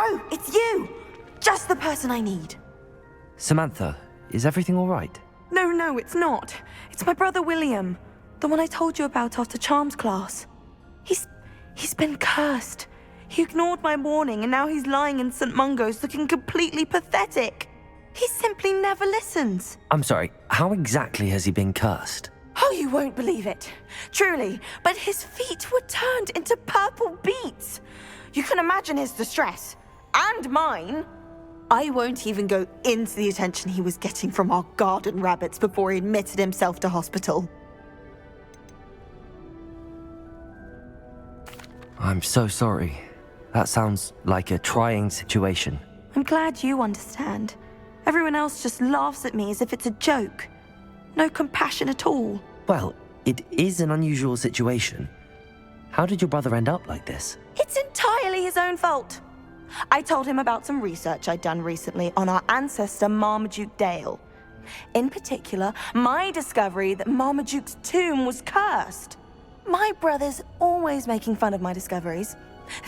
Oh, it's you! Just the person I need. Samantha, is everything all right? No, it's not. It's my brother William. The one I told you about after Charms class. He's been cursed. He ignored my warning and now he's lying in St. Mungo's looking completely pathetic. He simply never listens. I'm sorry, how exactly has he been cursed? Oh, you won't believe it. Truly, but his feet were turned into purple beets. You can imagine his distress. And mine. I won't even go into the attention he was getting from our garden rabbits before he admitted himself to hospital. I'm so sorry. That sounds like a trying situation. I'm glad you understand. Everyone else just laughs at me as if it's a joke. No compassion at all. Well, it is an unusual situation. How did your brother end up like this? It's entirely his own fault. I told him about some research I'd done recently on our ancestor Marmaduke Dale. In particular, my discovery that Marmaduke's tomb was cursed. My brother's always making fun of my discoveries.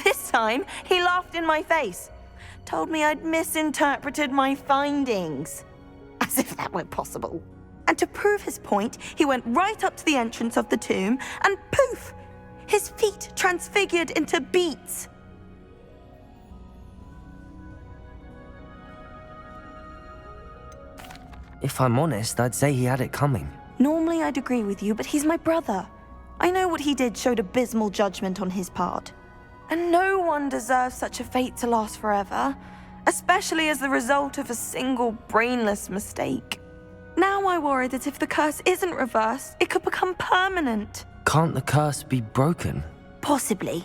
This time, he laughed in my face. Told me I'd misinterpreted my findings. As if that weren't possible. And to prove his point, he went right up to the entrance of the tomb and poof! His feet transfigured into beets. If I'm honest, I'd say he had it coming. Normally I'd agree with you, but he's my brother. I know what he did showed abysmal judgment on his part. And no one deserves such a fate to last forever, especially as the result of a single brainless mistake. Now I worry that if the curse isn't reversed, it could become permanent. Can't the curse be broken? Possibly.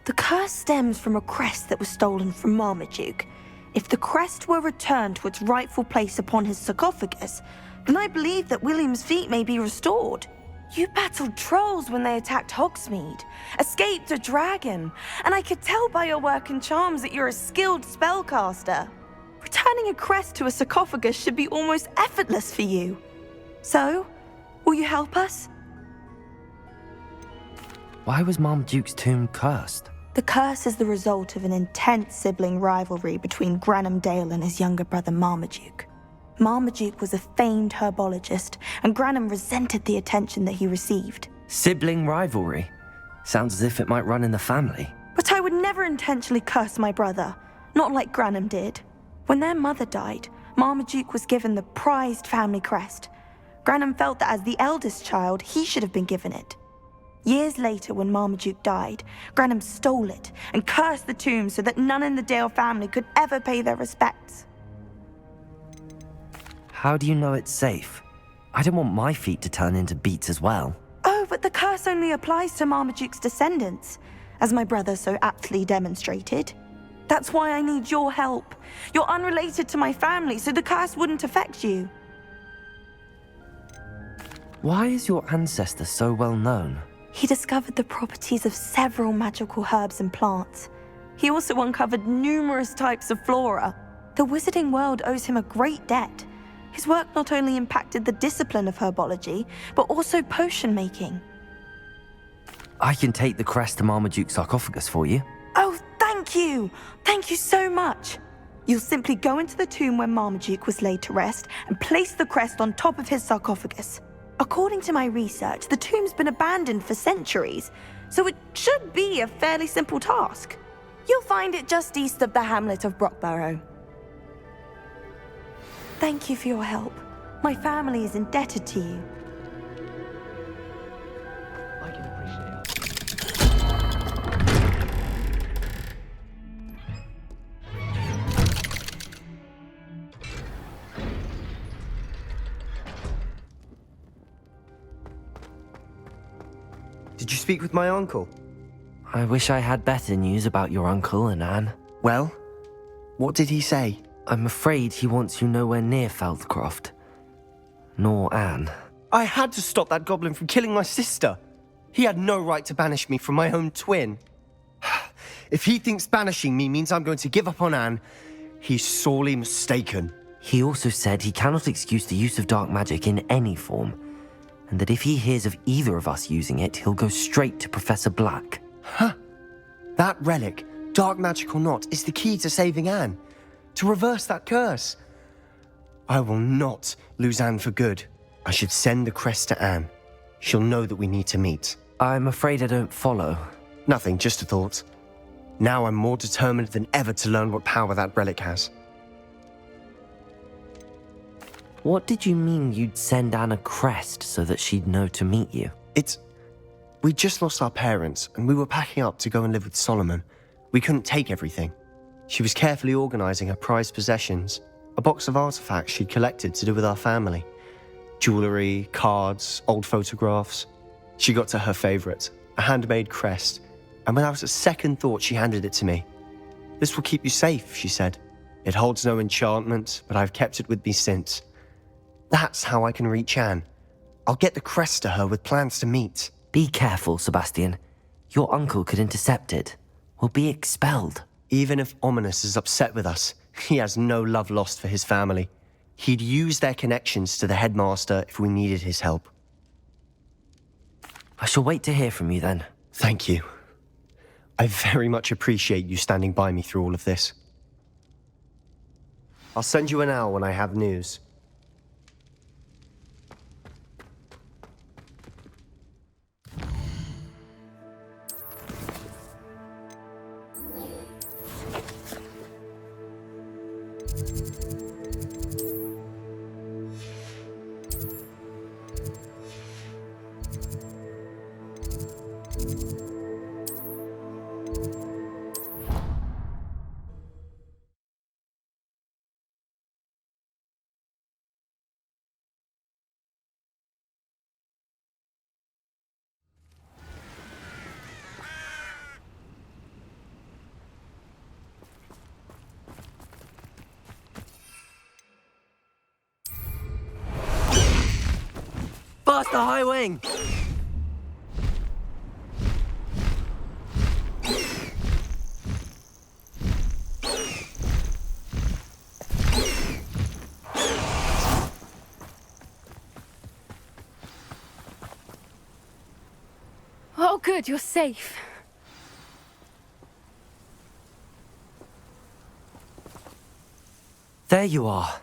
The curse stems from a crest that was stolen from Marmaduke. If the crest were returned to its rightful place upon his sarcophagus, then I believe that William's feet may be restored. You battled trolls when they attacked Hogsmeade, escaped a dragon, and I could tell by your work in charms that you're a skilled spellcaster. Returning a crest to a sarcophagus should be almost effortless for you. So, will you help us? Why was Marmaduke's tomb cursed? The curse is the result of an intense sibling rivalry between Granham Dale and his younger brother Marmaduke. Marmaduke was a famed herbologist, and Granham resented the attention that he received. Sibling rivalry? Sounds as if it might run in the family. But I would never intentionally curse my brother, not like Granham did. When their mother died, Marmaduke was given the prized family crest. Granham felt that as the eldest child, he should have been given it. Years later, when Marmaduke died, Granham stole it and cursed the tomb so that none in the Dale family could ever pay their respects. How do you know it's safe? I don't want my feet to turn into beets as well. Oh, but the curse only applies to Marmaduke's descendants, as my brother so aptly demonstrated. That's why I need your help. You're unrelated to my family, so the curse wouldn't affect you. Why is your ancestor so well known? He discovered the properties of several magical herbs and plants. He also uncovered numerous types of flora. The wizarding world owes him a great debt. His work not only impacted the discipline of herbology, but also potion making. I can take the crest to Marmaduke's sarcophagus for you. Oh, thank you! Thank you so much! You'll simply go into the tomb where Marmaduke was laid to rest and place the crest on top of his sarcophagus. According to my research, the tomb's been abandoned for centuries, so it should be a fairly simple task. You'll find it just east of the hamlet of Brockborough. Thank you for your help. My family is indebted to you. I can appreciate it. Did you speak with my uncle? I wish I had better news about your uncle and Anne. Well, what did he say? I'm afraid he wants you nowhere near Feldcroft. Nor Anne. I had to stop that goblin from killing my sister. He had no right to banish me from my own twin. If he thinks banishing me means I'm going to give up on Anne, he's sorely mistaken. He also said he cannot excuse the use of dark magic in any form, and that if he hears of either of us using it, he'll go straight to Professor Black. Huh? That relic, dark magic or not, is the key to saving Anne. To reverse that curse. I will not lose Anne for good. I should send the crest to Anne. She'll know that we need to meet. I'm afraid I don't follow. Nothing, just a thought. Now I'm more determined than ever to learn what power that relic has. What did you mean you'd send Anne a crest so that she'd know to meet you? We just lost our parents, and we were packing up to go and live with Solomon. We couldn't take everything. She was carefully organising her prized possessions, a box of artifacts she'd collected to do with our family. Jewellery, cards, old photographs. She got to her favourite, a handmade crest, and without a second thought she handed it to me. "This will keep you safe," she said. "It holds no enchantment, but I've kept it with me since. That's how I can reach Anne. I'll get the crest to her with plans to meet." Be careful, Sebastian. Your uncle could intercept it. We'll be expelled. Even if Ominous is upset with us, he has no love lost for his family. He'd use their connections to the headmaster if we needed his help. I shall wait to hear from you then. Thank you. I very much appreciate you standing by me through all of this. I'll send you an owl when I have news. Bust the high wing! Oh, good, you're safe. There you are.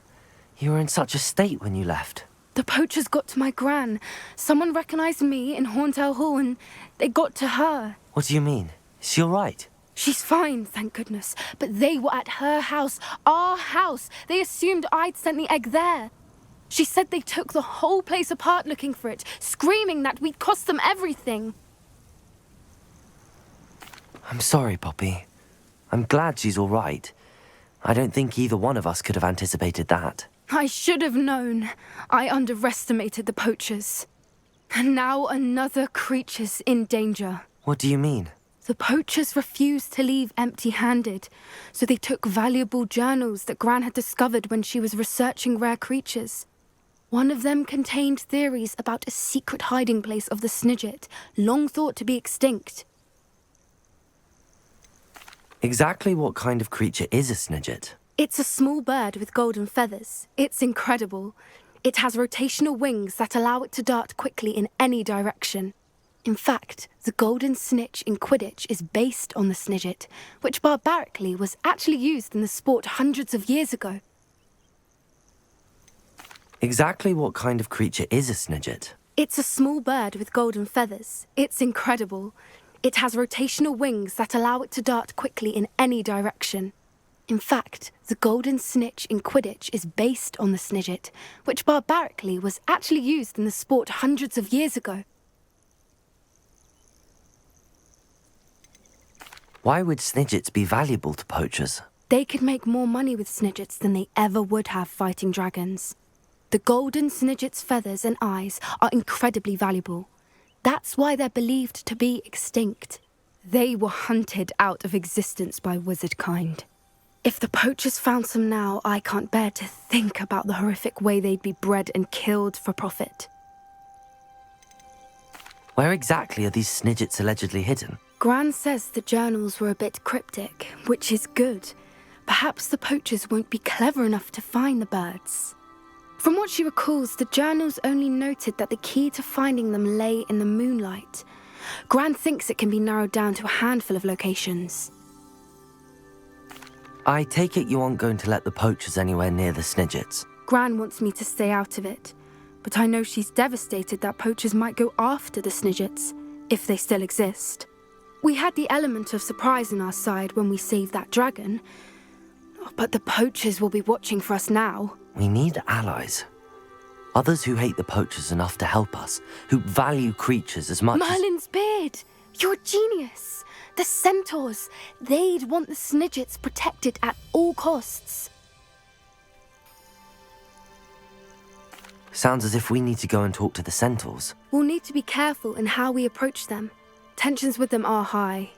You were in such a state when you left. The poachers got to my gran. Someone recognized me in Horndale Hall and they got to her. What do you mean? Is she all right? She's fine, thank goodness. But they were at her house, our house. They assumed I'd sent the egg there. She said they took the whole place apart looking for it, screaming that we'd cost them everything. I'm sorry, Poppy. I'm glad she's all right. I don't think either one of us could have anticipated that. I should have known. I underestimated the poachers. And now another creature's in danger. What do you mean? The poachers refused to leave empty-handed, so they took valuable journals that Gran had discovered when she was researching rare creatures. One of them contained theories about a secret hiding place of the Snidget, long thought to be extinct. Exactly what kind of creature is a Snidget? It's a small bird with golden feathers. It's incredible. It has rotational wings that allow it to dart quickly in any direction. In fact, the golden snitch in Quidditch is based on the Snidget, which barbarically was actually used in the sport hundreds of years ago. Exactly what kind of creature is a Snidget? It's a small bird with golden feathers. It's incredible. It has rotational wings that allow it to dart quickly in any direction. In fact, the golden snitch in Quidditch is based on the Snidget, which barbarically was actually used in the sport hundreds of years ago. Why would Snidgets be valuable to poachers? They could make more money with Snidgets than they ever would have fighting dragons. The golden Snidget's feathers and eyes are incredibly valuable. That's why they're believed to be extinct. They were hunted out of existence by wizard kind. If the poachers found some now, I can't bear to think about the horrific way they'd be bred and killed for profit. Where exactly are these Snidgets allegedly hidden? Gran says the journals were a bit cryptic, which is good. Perhaps the poachers won't be clever enough to find the birds. From what she recalls, the journals only noted that the key to finding them lay in the moonlight. Gran thinks it can be narrowed down to a handful of locations. I take it you aren't going to let the Poachers anywhere near the Snidgets. Gran wants me to stay out of it, but I know she's devastated that Poachers might go after the Snidgets, if they still exist. We had the element of surprise on our side when we saved that dragon, but the Poachers will be watching for us now. We need allies. Others who hate the Poachers enough to help us, who value creatures as much Merlin's beard! You're a genius! The centaurs! They'd want the Snidgets protected at all costs. Sounds as if we need to go and talk to the centaurs. We'll need to be careful in how we approach them. Tensions with them are high.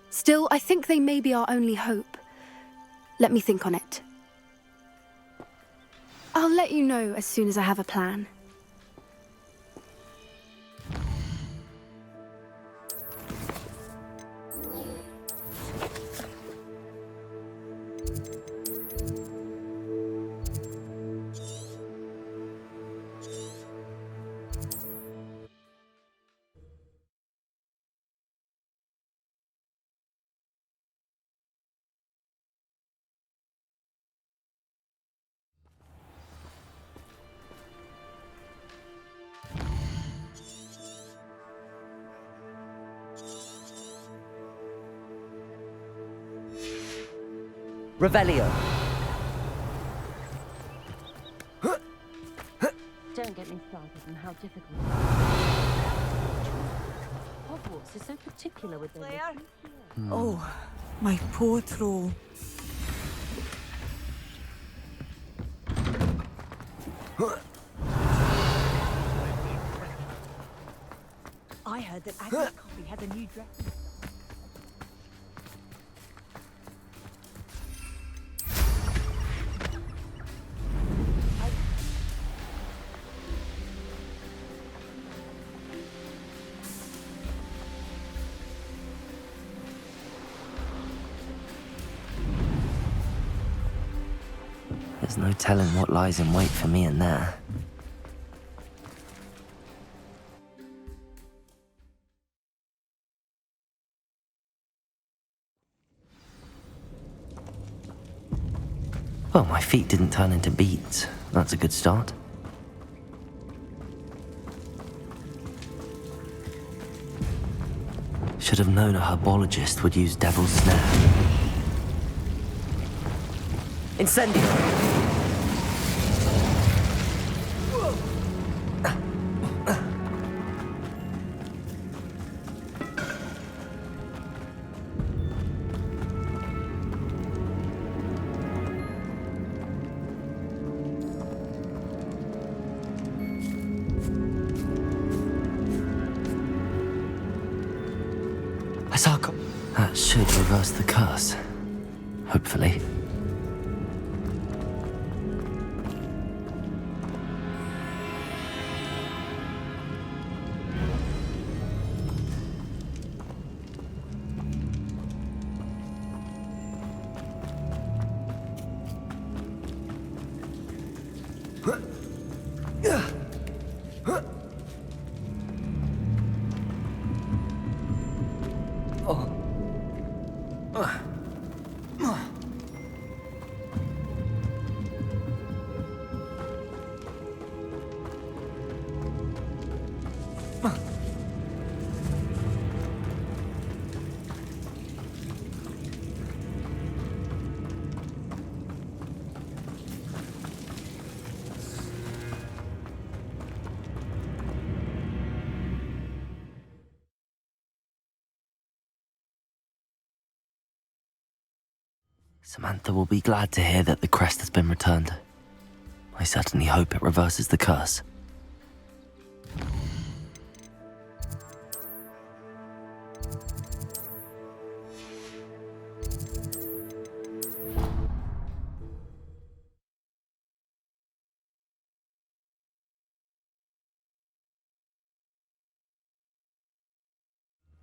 Still, I think they may be our only hope. Let me think on it. I'll let you know as soon as I have a plan. Revelio. Don't get me started on how difficult. Hogwarts is so particular with their Oh, my poor troll. I heard that Agnes Coffee has a new dress. There's no telling what lies in wait for me in there. Well, my feet didn't turn into beads. That's a good start. Should have known a herbologist would use Devil's Snare. Incendio! That should reverse the curse. Hopefully. Samantha will be glad to hear that the crest has been returned. I certainly hope it reverses the curse.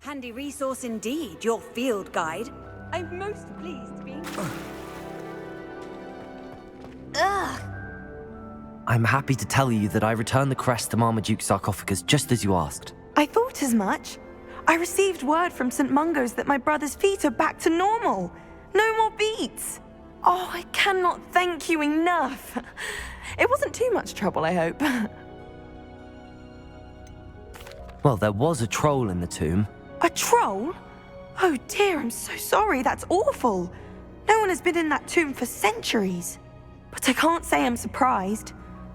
Handy resource indeed, your field guide. I'm most pleased to be... I'm happy to tell you that I returned the crest to Marmaduke's sarcophagus just as you asked. I thought as much. I received word from St. Mungo's that my brother's feet are back to normal. No more beats. Oh, I cannot thank you enough. It wasn't too much trouble, I hope. Well, there was a troll in the tomb. A troll? Oh dear, I'm so sorry. That's awful. No one has been in that tomb for centuries. But I can't say I'm surprised.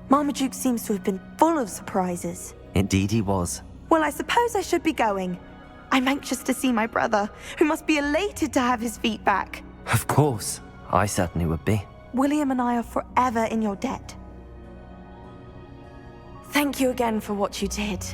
Marmaduke seems to have been full of surprises. Indeed he was. Well, I suppose I should be going. I'm anxious to see my brother, who must be elated to have his feet back. Of course. I certainly would be. William and I are forever in your debt. Thank you again for what you did.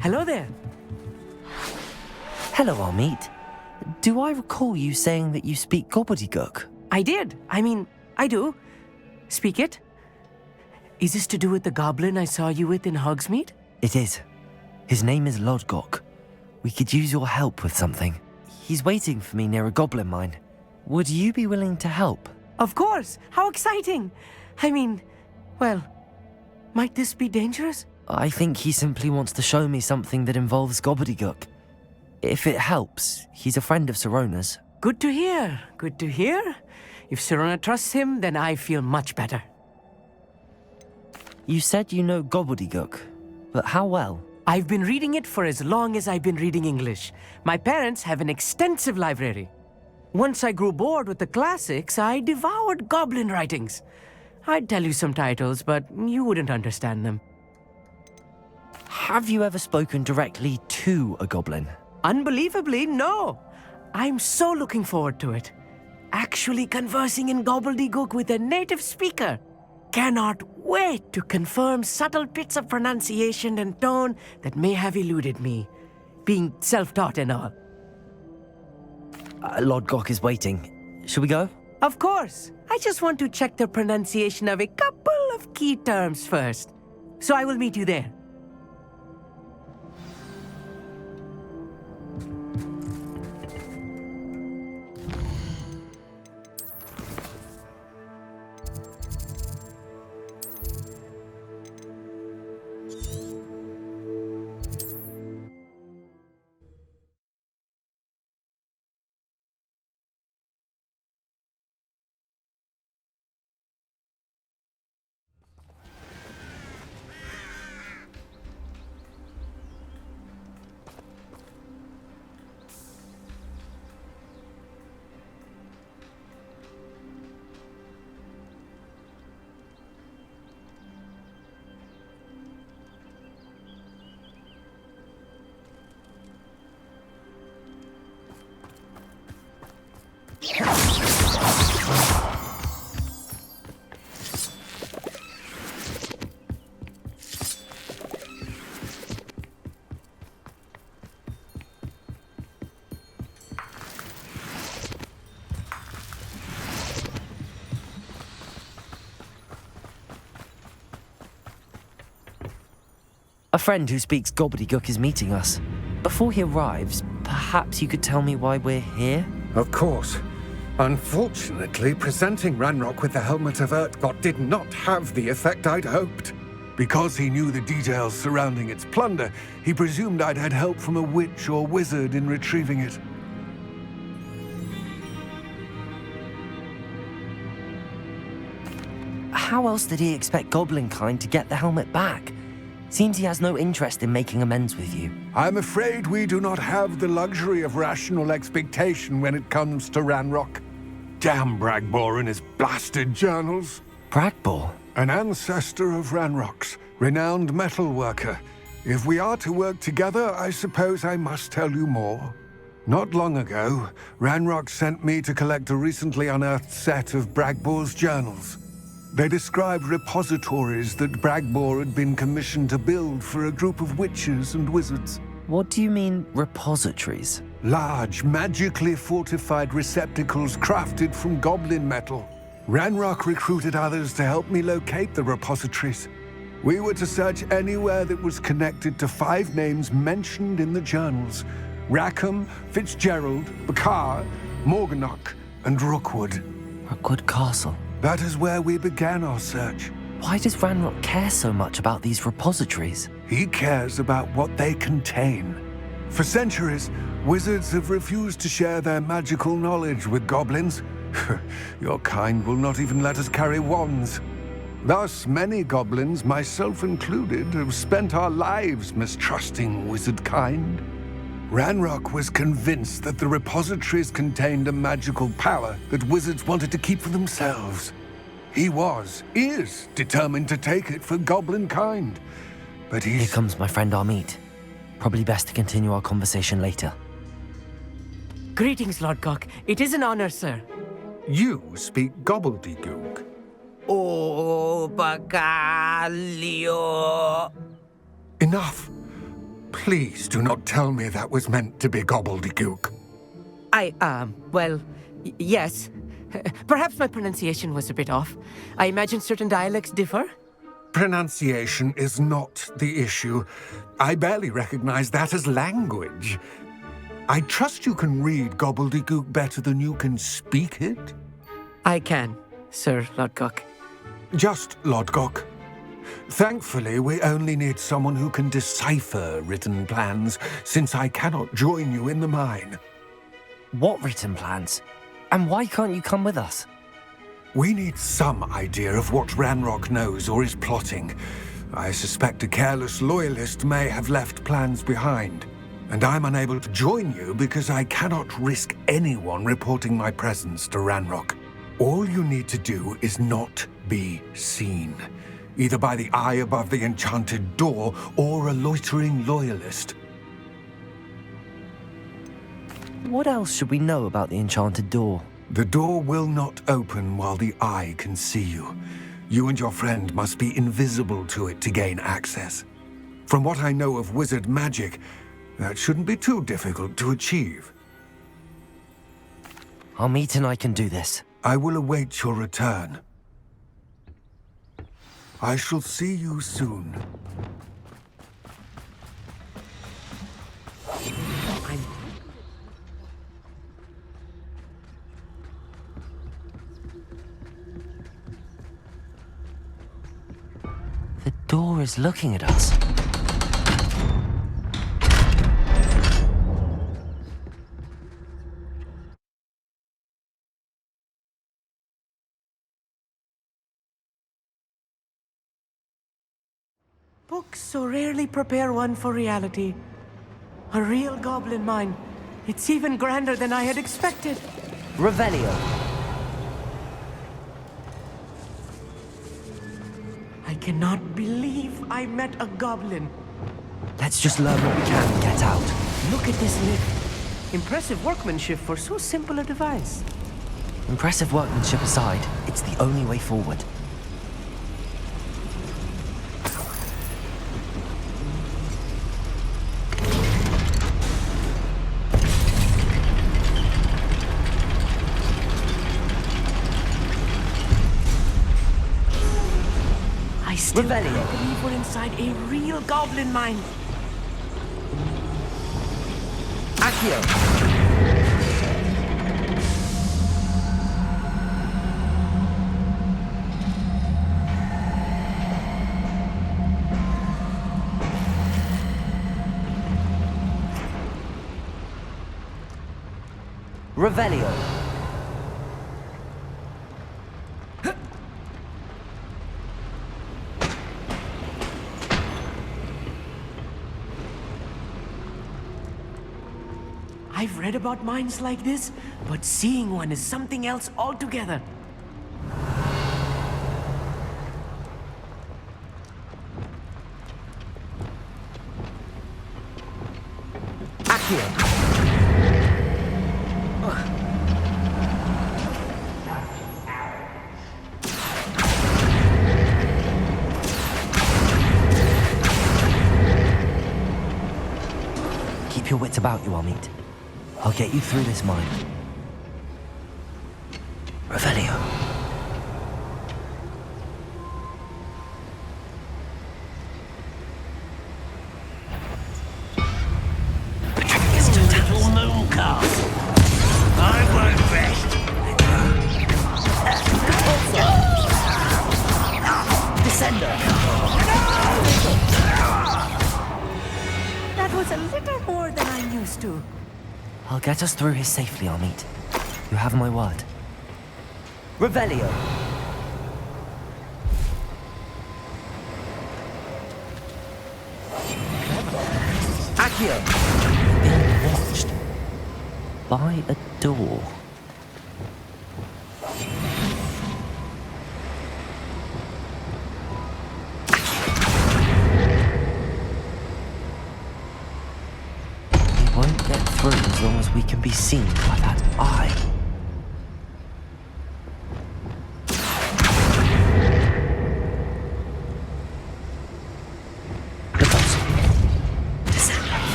Hello there. Hello, Amit. Do I recall you saying that you speak Gobbledegook? I did. I do. Speak it. Is this to do with the goblin I saw you with in Hogsmeade? It is. His name is Lodgok. We could use your help with something. He's waiting for me near a goblin mine. Would you be willing to help? Of course. How exciting. Well, might this be dangerous? I think he simply wants to show me something that involves Gobbledegook. If it helps, he's a friend of Sirona's. Good to hear. Good to hear. If Sirona trusts him, then I feel much better. You said you know Gobbledegook, but how well? I've been reading it for as long as I've been reading English. My parents have an extensive library. Once I grew bored with the classics, I devoured goblin writings. I'd tell you some titles, but you wouldn't understand them. Have you ever spoken directly to a goblin? Unbelievably, no. I'm so looking forward to it. Actually conversing in Gobbledegook with a native speaker. Cannot wait to confirm subtle bits of pronunciation and tone that may have eluded me, being self-taught and all. Lodgok is waiting. Shall we go? Of course. I just want to check the pronunciation of a couple of key terms first. So I will meet you there. A friend who speaks Gobbledegook is meeting us. Before he arrives, perhaps you could tell me why we're here? Of course. Unfortunately, presenting Ranrock with the Helmet of Urtkot did not have the effect I'd hoped. Because he knew the details surrounding its plunder, he presumed I'd had help from a witch or wizard in retrieving it. How else did he expect Goblinkind to get the helmet back? Seems he has no interest in making amends with you. I'm afraid we do not have the luxury of rational expectation when it comes to Ranrock. Damn Bragbor and his blasted journals. Bragbor? An ancestor of Ranrock's, renowned metal worker. If we are to work together, I suppose I must tell you more. Not long ago, Ranrock sent me to collect a recently unearthed set of Bragbor's journals. They described repositories that Bragbor had been commissioned to build for a group of witches and wizards. What do you mean, repositories? Large, magically fortified receptacles crafted from goblin metal. Ranrock recruited others to help me locate the repositories. We were to search anywhere that was connected to 5 names mentioned in the journals: Rackham, Fitzgerald, Bakar, Morganach, and Rookwood. Rookwood Castle. That is where we began our search. Why does Ranrock care so much about these repositories? He cares about what they contain. For centuries, wizards have refused to share their magical knowledge with goblins. Your kind will not even let us carry wands. Thus, many goblins, myself included, have spent our lives mistrusting wizard kind. Ranrock was convinced that the repositories contained a magical power that wizards wanted to keep for themselves. He is determined to take it for goblin kind. But Here comes my friend Amit. Probably best to continue our conversation later. Greetings, Lord Cock. It is an honor, sir. You speak Gobbledegook. Oh, Bacalio. Enough. Please do not tell me that was meant to be Gobbledegook. Yes. Perhaps my pronunciation was a bit off. I imagine certain dialects differ. Pronunciation is not the issue. I barely recognize that as language. I trust you can read Gobbledegook better than you can speak it? I can, Sir Lodgok. Just Lodgok. Thankfully, we only need someone who can decipher written plans, since I cannot join you in the mine. What written plans? And why can't you come with us? We need some idea of what Ranrock knows or is plotting. I suspect a careless loyalist may have left plans behind. And I'm unable to join you because I cannot risk anyone reporting my presence to Ranrock. All you need to do is not be seen, either by the eye above the enchanted door or a loitering loyalist. What else should we know about the enchanted door? The door will not open while the eye can see you. You and your friend must be invisible to it to gain access. From what I know of wizard magic, that shouldn't be too difficult to achieve. Amit and I can do this. I will await your return. I shall see you soon. The door is looking at us. Books so rarely prepare one for reality. A real goblin mine. It's even grander than I had expected. Revelio. I cannot believe I met a goblin. Let's just learn what we can and get out. Look at this lift. Impressive workmanship for so simple a device. Impressive workmanship aside, it's the only way forward. I still Revelio. can't believe we're inside a real goblin mine. Accio. Revelio. I've read about mines like this, but seeing one is something else altogether. Accio. Keep your wits about you, Amit. I'll get you through this mine. Revelio. It's a little moon castle. I won't rest. tender. That was a little more than I'm used to. I'll get us through here safely, Amit. You have my word. Revelio. Accio. Being watched by a door. We won't get through as long as we can be seen by that eye.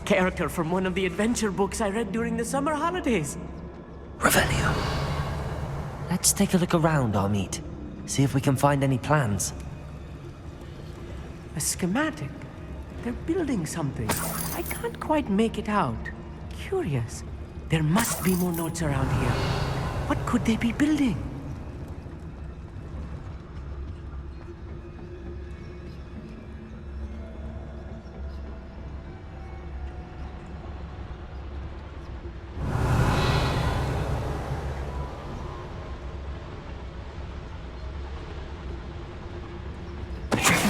Character from one of the adventure books I read during the summer holidays. Revelio. Let's take a look around, Amit. See if we can find any plans. A schematic. They're building something. I can't quite make it out. Curious. There must be more notes around here. What could they be building?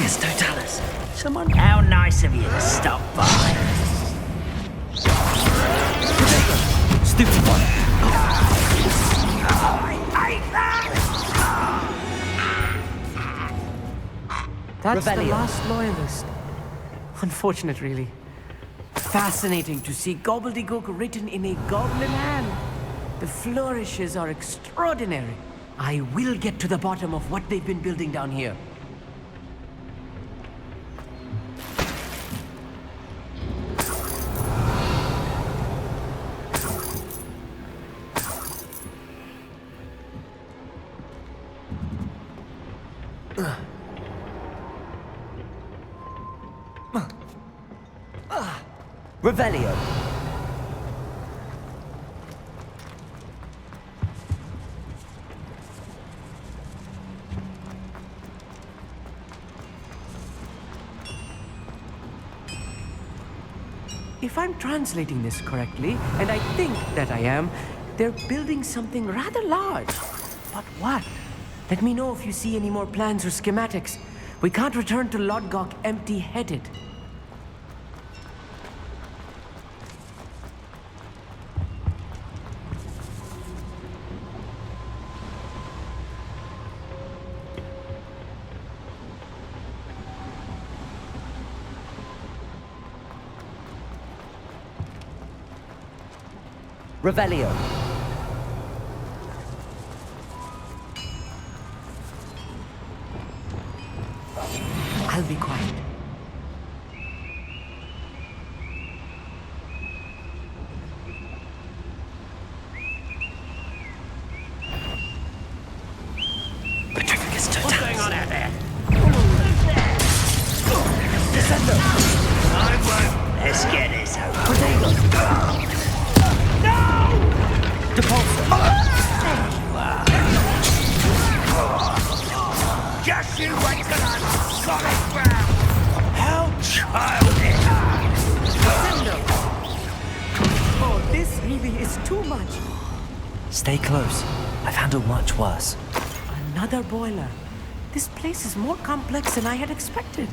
Totalis. Someone, how nice of you to stop by. Stupid one. That's Revelio. the last loyalist. Unfortunate, really. Fascinating to see Gobbledegook written in a goblin hand. The flourishes are extraordinary. I will get to the bottom of what they've been building down here. Revelio. If I'm translating this correctly, and I think that I am, they're building something rather large. But what? Let me know if you see any more plans or schematics. We can't return to Lodgok empty-headed. Revelio. I'll be quiet. Trickus What's totalis. going on out there? Who's there? Descendo. I won't. Let's get this over. Potato. Depulso. Just you wait till I'm on solid ground. How childish. Oh, this really is too much. Stay close. I've handled much worse. Another boiler. This place is more complex than I had expected.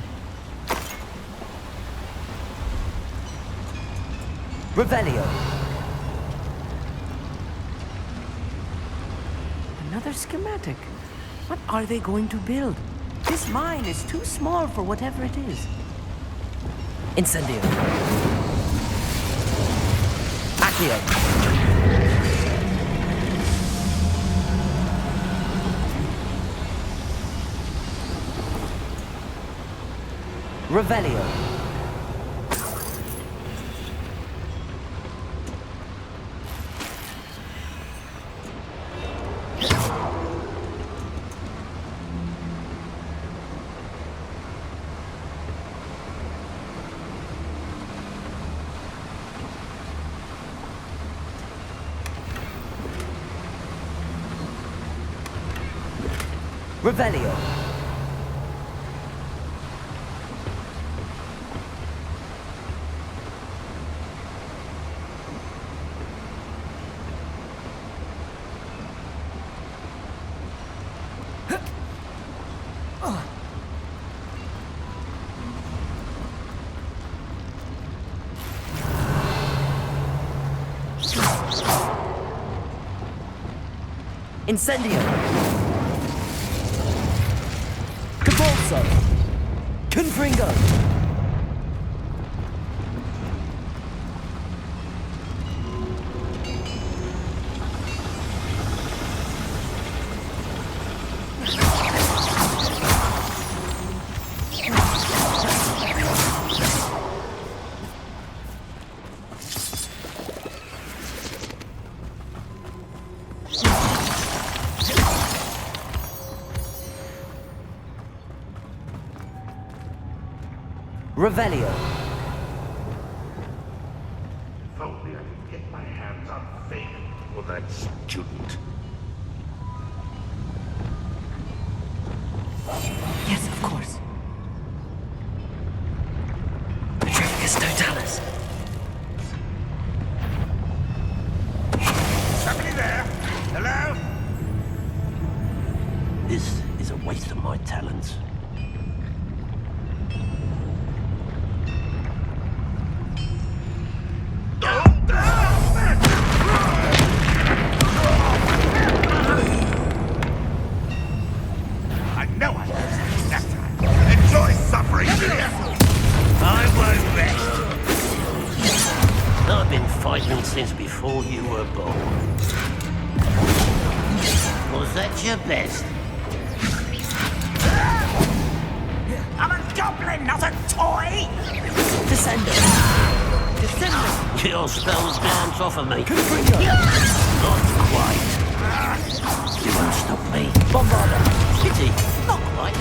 Revelio. Another schematic. What are they going to build? This mine is too small for whatever it is. Incendio. Accio. Revelio. Revelio. Incendio. Cabolso. Confringo. Revelio. If only I could get my hands on Fake or that student. Yes, of course. Trickus totalis. Somebody there? Hello? This is a waste of my talents. I know I can succeed that time. Enjoy suffering, dear. I won't rest. I've been fighting since before you were born. Was that your best? I'm a goblin, not a toy! Descendo. Your spells glance off of me. Confringo. Not quite. You won't stop me. Bombarda. Kitty, not quite.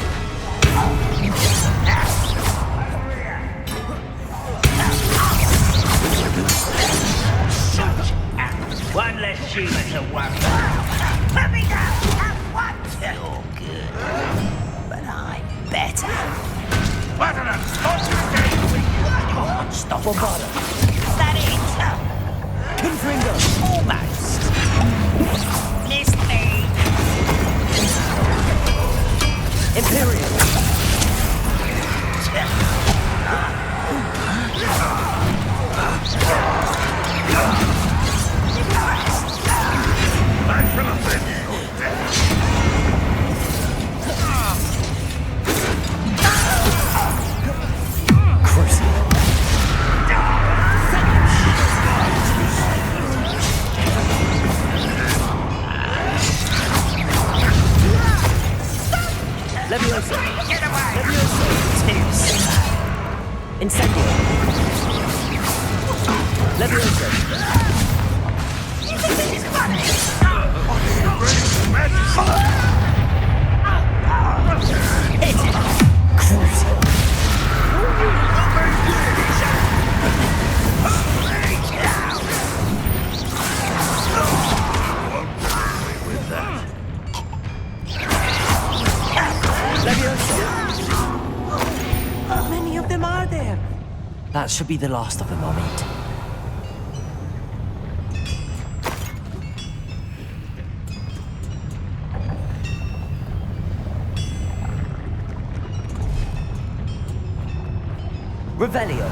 One less human to worry about. Let me go at once! You're good, but I'm better. What an unfortunate day for you! You're unstoppable. Bombarda. Is that it? Confringo. Almost. Missed me. Imperial. I shall avenge your death! Crucible. Levioso. Levioso. Tips. Incendio. Levioso. That should be the last of them, Amit. Revelio.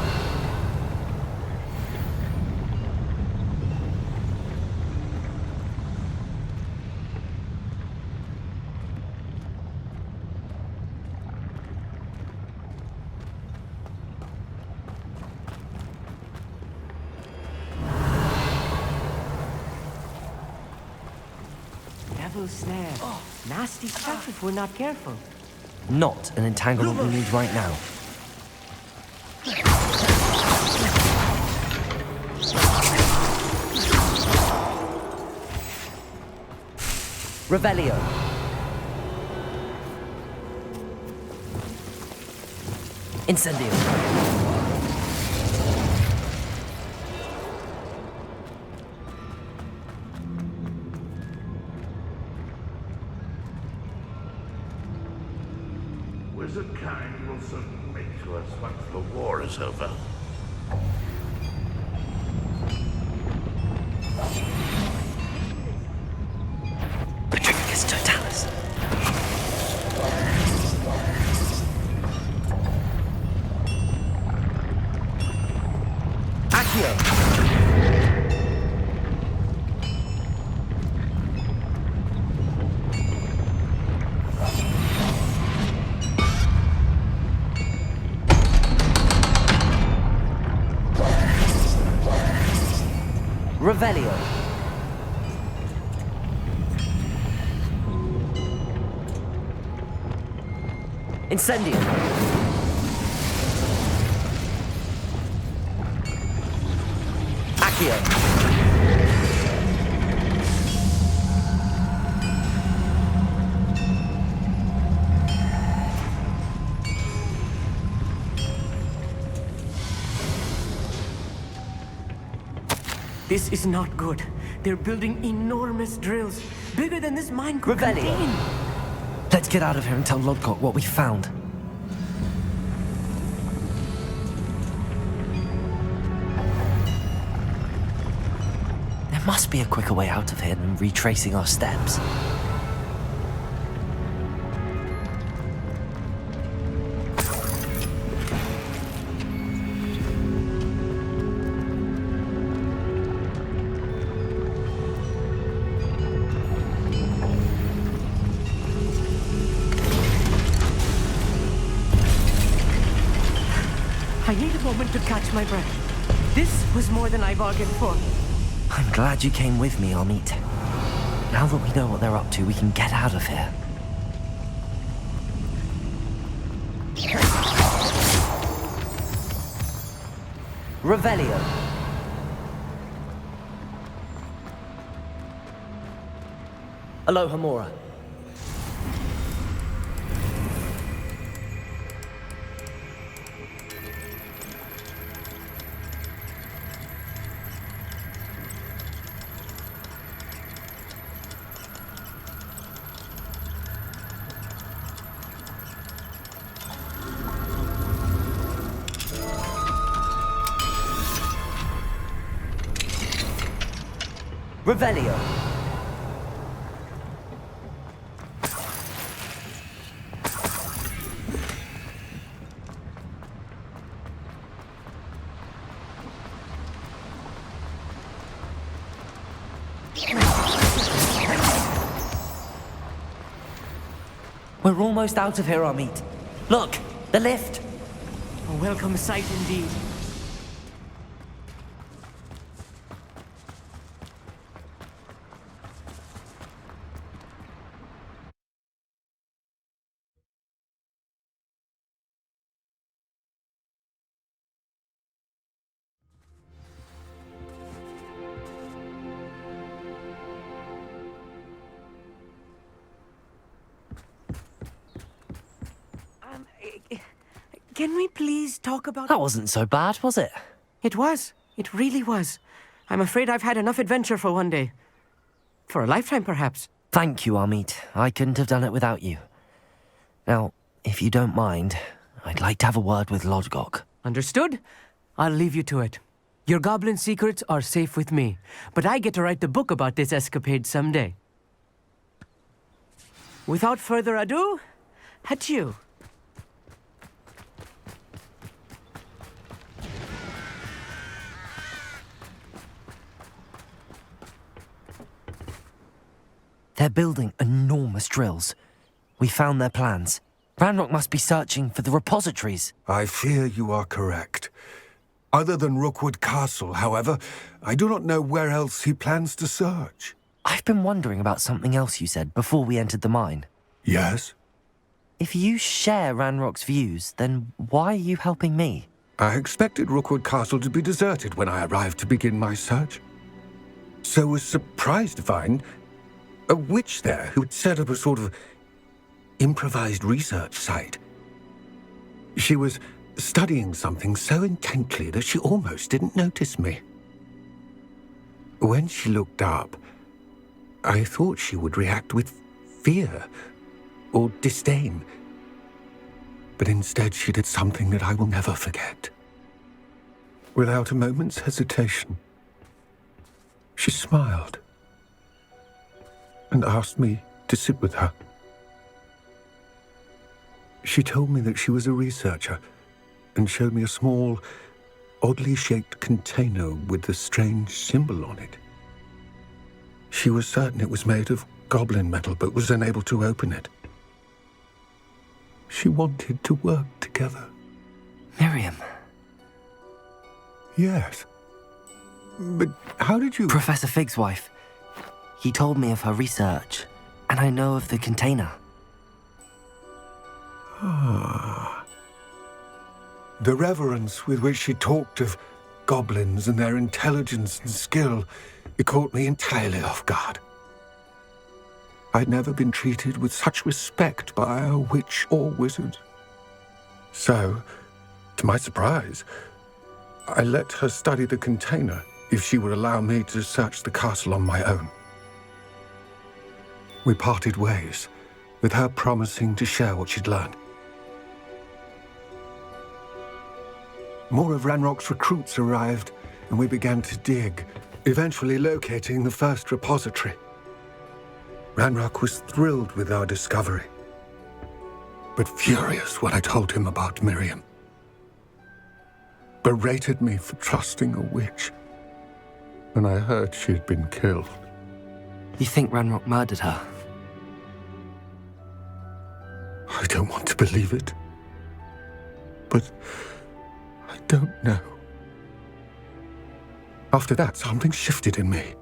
Devil's snare. Nasty stuff if we're not careful. Not an entanglement we need right now. Revelio. Incendio. Wizard kind will soon make to us once the war is over. Patricus Totalis. Accio. Revelio. Incendio. Accio. This is not good. They're building enormous drills, bigger than this mine could Revelio. contain. Let's get out of here and tell Lodgok what we found. There must be a quicker way out of here than retracing our steps. I need a moment to catch my breath. This was more than I bargained for. I'm glad you came with me, Amit. Now that we know what they're up to, we can get out of here. Revelio. Aloha Mora. Revelio. We're almost out of here, Amit. Look, the lift. A welcome sight indeed. Can we please talk about... That wasn't so bad, was it? It was. It really was. I'm afraid I've had enough adventure for one day. For a lifetime, perhaps. Thank you, Amit. I couldn't have done it without you. Now, if you don't mind, I'd like to have a word with Lodgok. Understood. I'll leave you to it. Your goblin secrets are safe with me, but I get to write the book about this escapade someday. Without further ado, adieu. They're building enormous drills. We found their plans. Ranrock must be searching for the repositories. I fear you are correct. Other than Rookwood Castle, however, I do not know where else he plans to search. I've been wondering about something else you said before we entered the mine. Yes? If you share Ranrock's views, then why are you helping me? I expected Rookwood Castle to be deserted when I arrived to begin my search. So was surprised to find a witch there who had set up a sort of improvised research site. She was studying something so intently that she almost didn't notice me. When she looked up, I thought she would react with fear or disdain. But instead she did something that I will never forget. Without a moment's hesitation, she smiled and asked me to sit with her. She told me that she was a researcher and showed me a small, oddly shaped container with a strange symbol on it. She was certain it was made of goblin metal, but was unable to open it. She wanted to work together. Miriam. Yes. But how did you... Professor Fig's wife. He told me of her research, and I know of the container. Ah. The reverence with which she talked of goblins and their intelligence and skill, it caught me entirely off guard. I'd never been treated with such respect by a witch or wizard. So, to my surprise, I let her study the container if she would allow me to search the castle on my own. We parted ways, with her promising to share what she'd learned. More of Ranrock's recruits arrived, and we began to dig, eventually locating the first repository. Ranrock was thrilled with our discovery, but furious when I told him about Miriam. Berated me for trusting a witch when I heard she had been killed. You think Ranrock murdered her? I don't want to believe it, but I don't know. After that, something shifted in me.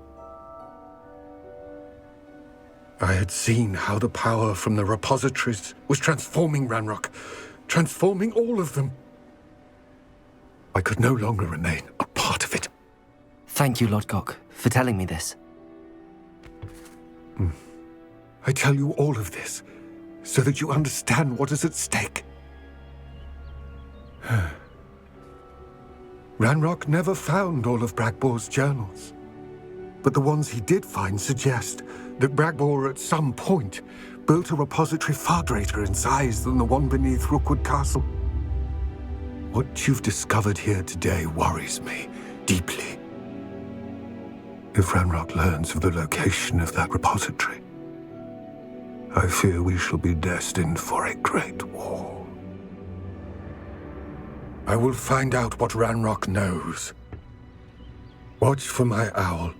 I had seen how the power from the repositories was transforming Ranrock, transforming all of them. I could no longer remain a part of it. Thank you, Lodgok, for telling me this. I tell you all of this so that you understand what is at stake. Ranrock never found all of Bragbor's journals, but the ones he did find suggest that Bragbor at some point built a repository far greater in size than the one beneath Rookwood Castle. What you've discovered here today worries me deeply. If Ranrock learns of the location of that repository, I fear we shall be destined for a great war. I will find out what Ranrock knows. Watch for my owl.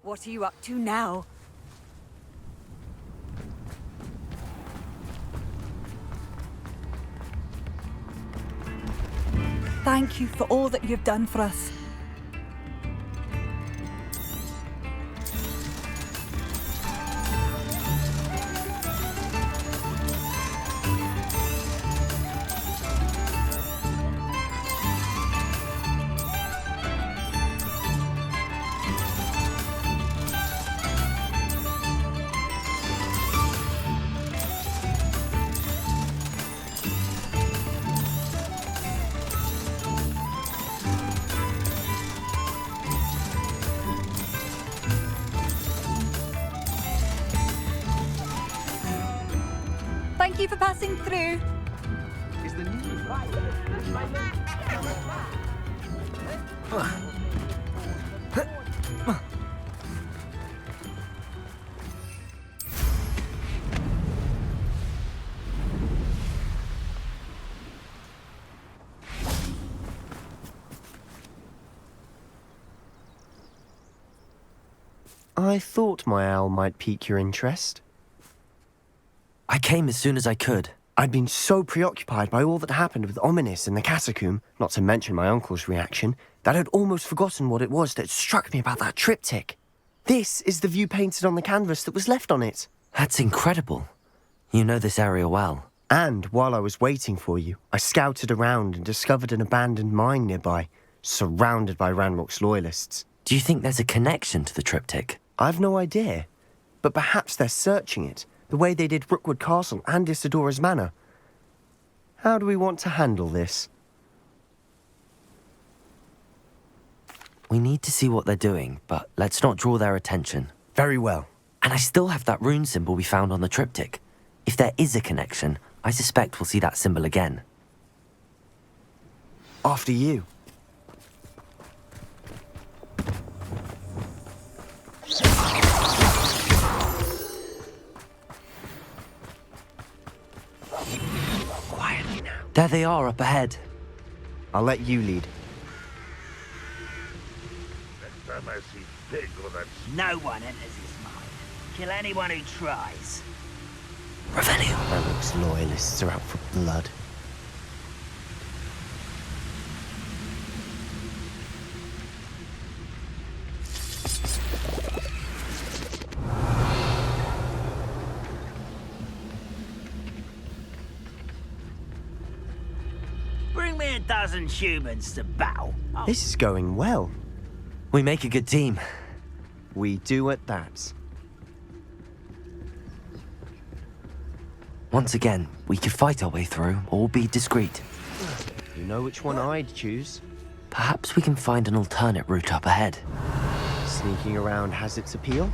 What are you up to now? Thank you for all that you've done for us. Thank you for passing through. Is the new I thought my owl might pique your interest. I came as soon as I could. I'd been so preoccupied by all that happened with Ominous in the catacomb, not to mention my uncle's reaction, that I'd almost forgotten what it was that struck me about that triptych. This is the view painted on the canvas that was left on it. That's incredible. You know this area well. And while I was waiting for you, I scouted around and discovered an abandoned mine nearby, surrounded by Ranrock's loyalists. Do you think there's a connection to the triptych? I've no idea, but perhaps they're searching it, the way they did Rookwood Castle and Isidora's Manor. How do we want to handle this? We need to see what they're doing, but let's not draw their attention. Very well. And I still have that rune symbol we found on the triptych. If there is a connection, I suspect we'll see that symbol again. After you. Quietly now. There they are up ahead. I'll let you lead. Next time I see pig or that No one enters his mind. Kill anyone who tries. Revelio. Ranrock's loyalists are out for blood. Bring me a dozen humans to battle. This is going well. We make a good team. We do at that. Once again, we could fight our way through or be discreet. You know which one I'd choose? Perhaps we can find an alternate route up ahead. Sneaking around has its appeal.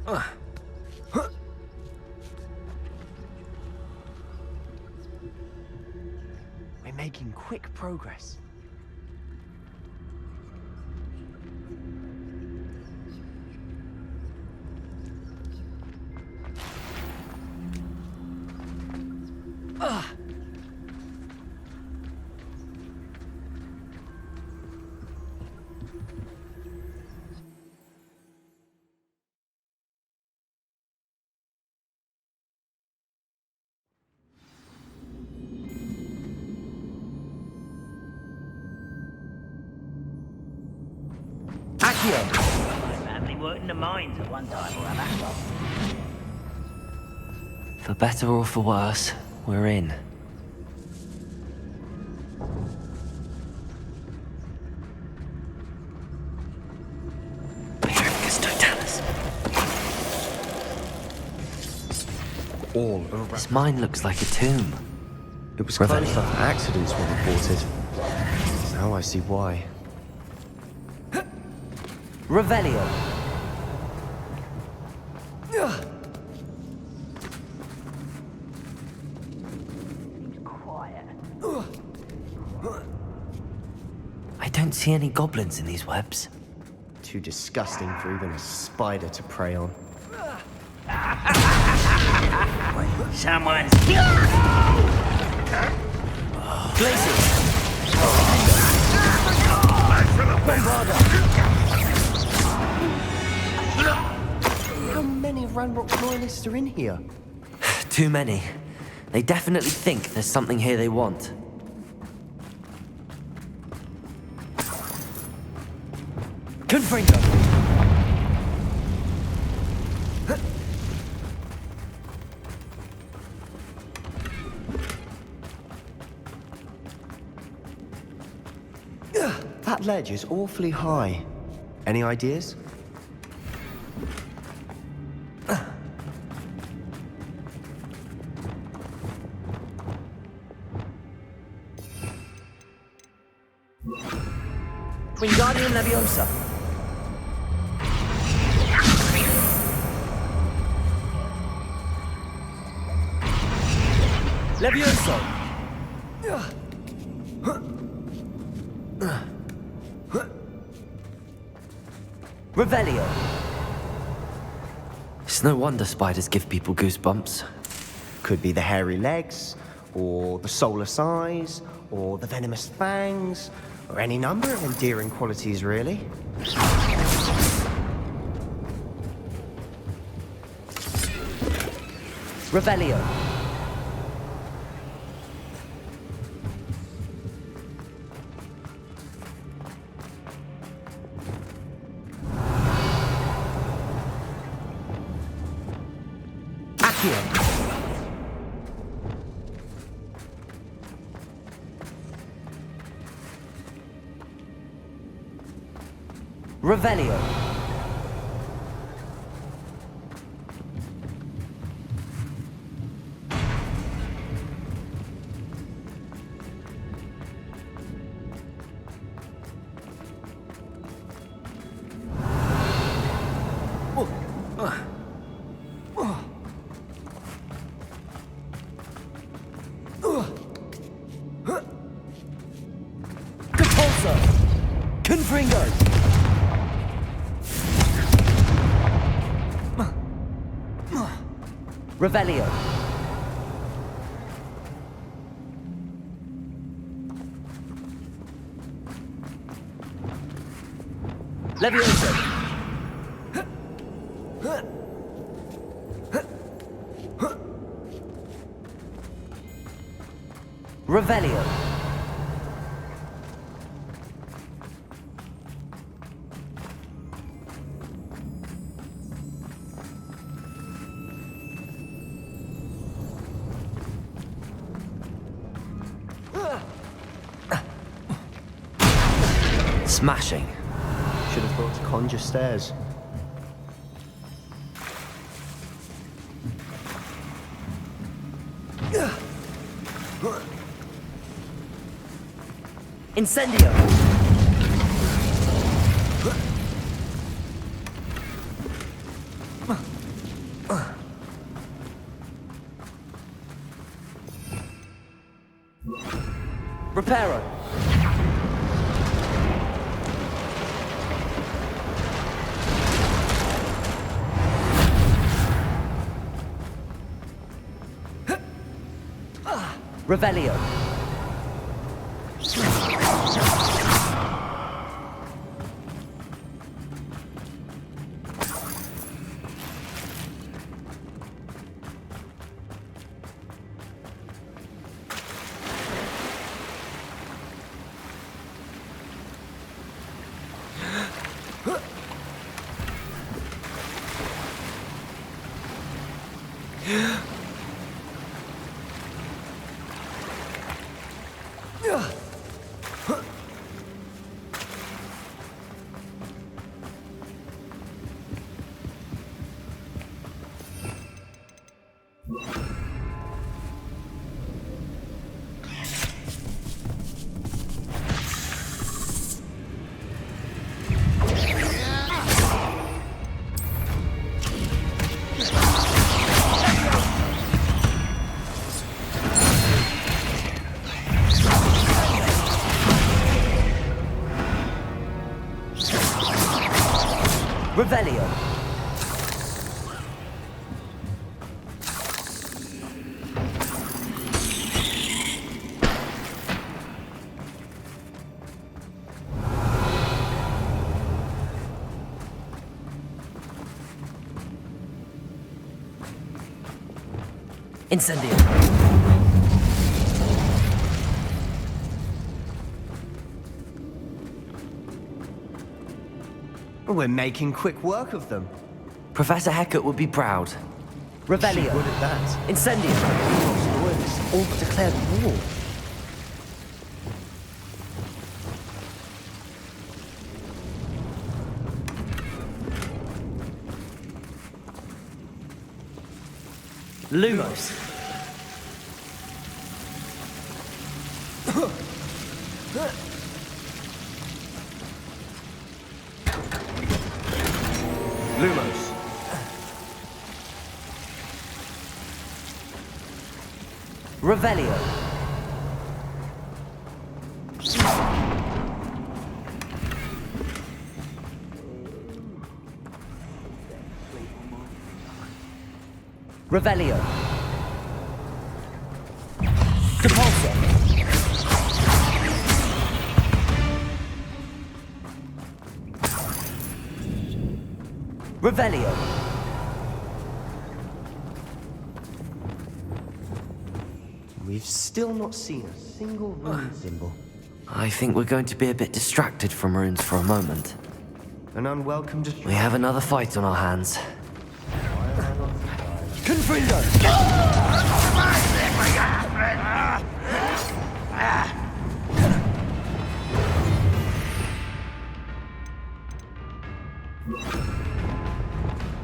We're making quick progress. My family worked in the mines at one time or other. For better or for worse, we're in. All around. This mine looks like a tomb. It was closed after accidents were reported. Now I see why. Revelio. Quiet. I don't see any goblins in these webs. Too disgusting for even a spider to prey on. Someone's... Blazes! Back for the bombarder! many of Ranrock's loyalists are in here? Too many. They definitely think there's something here they want. Confringo! That ledge is awfully high. Any ideas? Wingardium Leviosa! Levioso! Revelio! It's no wonder spiders give people goosebumps. Could be the hairy legs, or the soulless eyes, or the venomous fangs, or any number of endearing qualities, really. Revelio! Revelio. Repulsor. Confringo. Revelio. Levioso. Revelio. Smashing. Should have thought to conjure stairs. Incendio. Reparo. Revelio. Revelio. Incendio. We're making quick work of them. Professor Hecat would be proud. Revelio. Good at that. Incendio. Loyalists all but declared war. Lumos. Lumos. Revelio. Revelio. Depulso. Revelio. We've still not seen a single rune symbol. I think we're going to be a bit distracted from runes for a moment. An unwelcome distraction. We have another fight on our hands. Confringo!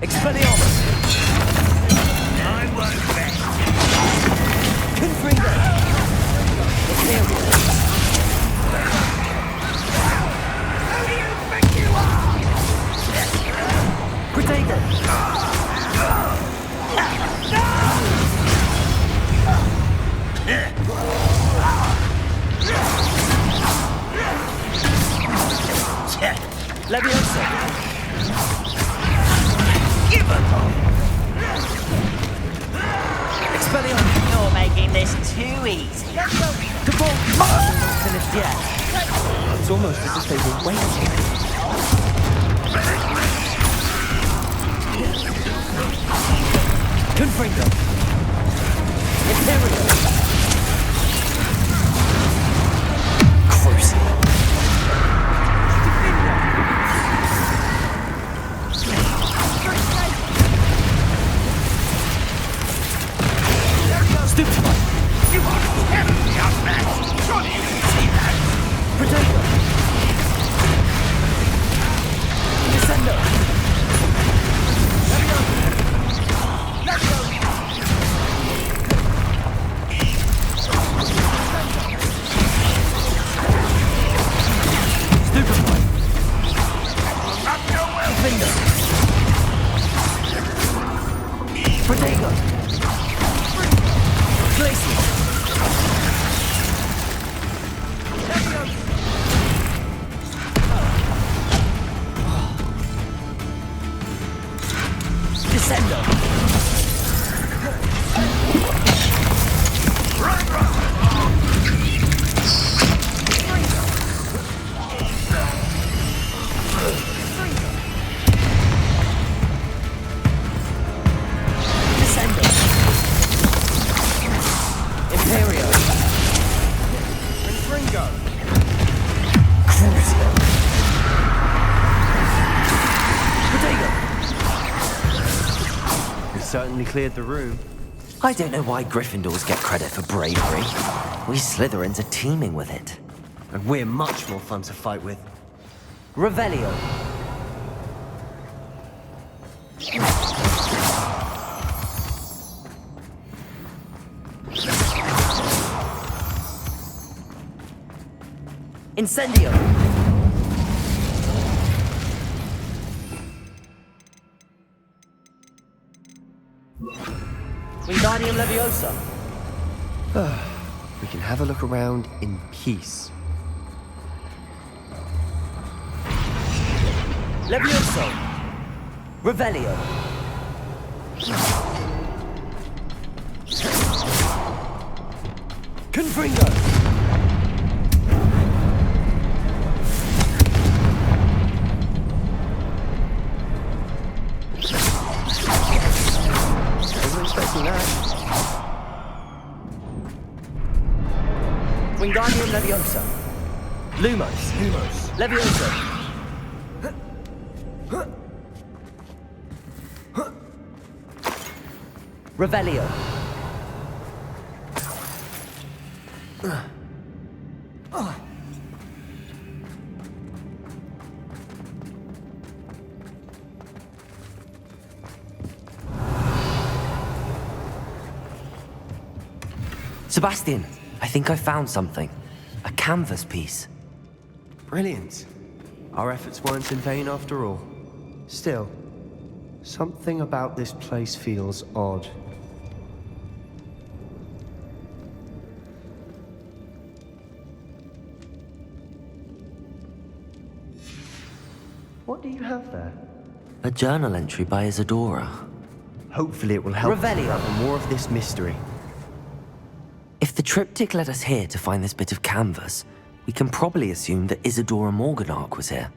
Expelliarmus! I won't rest. Confringo! Imperial! Who do you think you are? Protego! Leviosa! Give up! Expelliarmus! You're making this too easy. Cabal! Not finished yet. It's almost as if they were waiting. Confringo! Imperial! Crucial! Stupefy! You are terribly outmatched. Surely you can see that. Protego! Descendo! Stupefy! Defender! Protego! Glacier! Descendo! Descendo! Imperio! Confringo! Crucio! Protego! We certainly cleared the room. I don't know why Gryffindors get credit for bravery. We Slytherins are teeming with it. And we're much more fun to fight with. Revelio. Incendio. Wingardium Leviosa. We can have a look around in peace. Levioso. Revelio. Confringo. Wasn't expecting that. Wingardium Leviosa. Lumos. Leviosa. Revelio. Sebastian, I think I found something. A canvas piece. Brilliant. Our efforts weren't in vain after all. Still, something about this place feels odd. What do you have there? A journal entry by Isadora. Hopefully it will help Revelio. us unravel more of this mystery. If the triptych led us here to find this bit of canvas, we can probably assume that Isadora Morganach was here.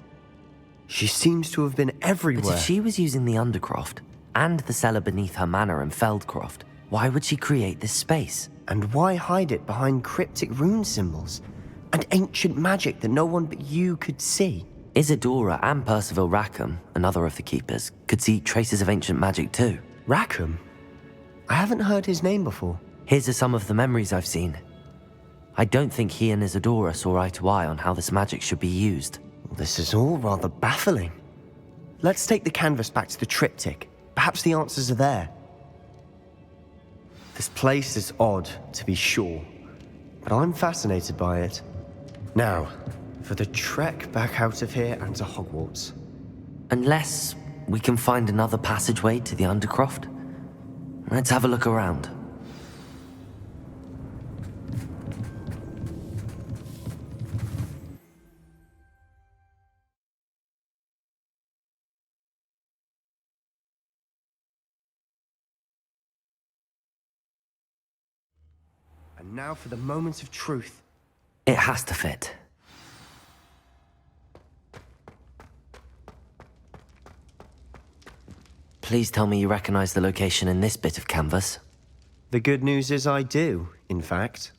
She seems to have been everywhere. But if she was using the Undercroft, and the cellar beneath her manor in Feldcroft, why would she create this space? And why hide it behind cryptic rune symbols? And ancient magic that no one but you could see? Isadora and Percival Rackham, another of the Keepers, could see traces of ancient magic too. Rackham? I haven't heard his name before. Here's some of the memories I've seen. I don't think he and Isadora saw eye to eye on how this magic should be used. This is all rather baffling. Let's take the canvas back to the triptych. Perhaps the answers are there. This place is odd, to be sure, but I'm fascinated by it. Now, for the trek back out of here and to Hogwarts. Unless we can find another passageway to the Undercroft. Let's have a look around. And now for the moment of truth. It has to fit. Please tell me you recognize the location in this bit of canvas. The good news is I do, in fact.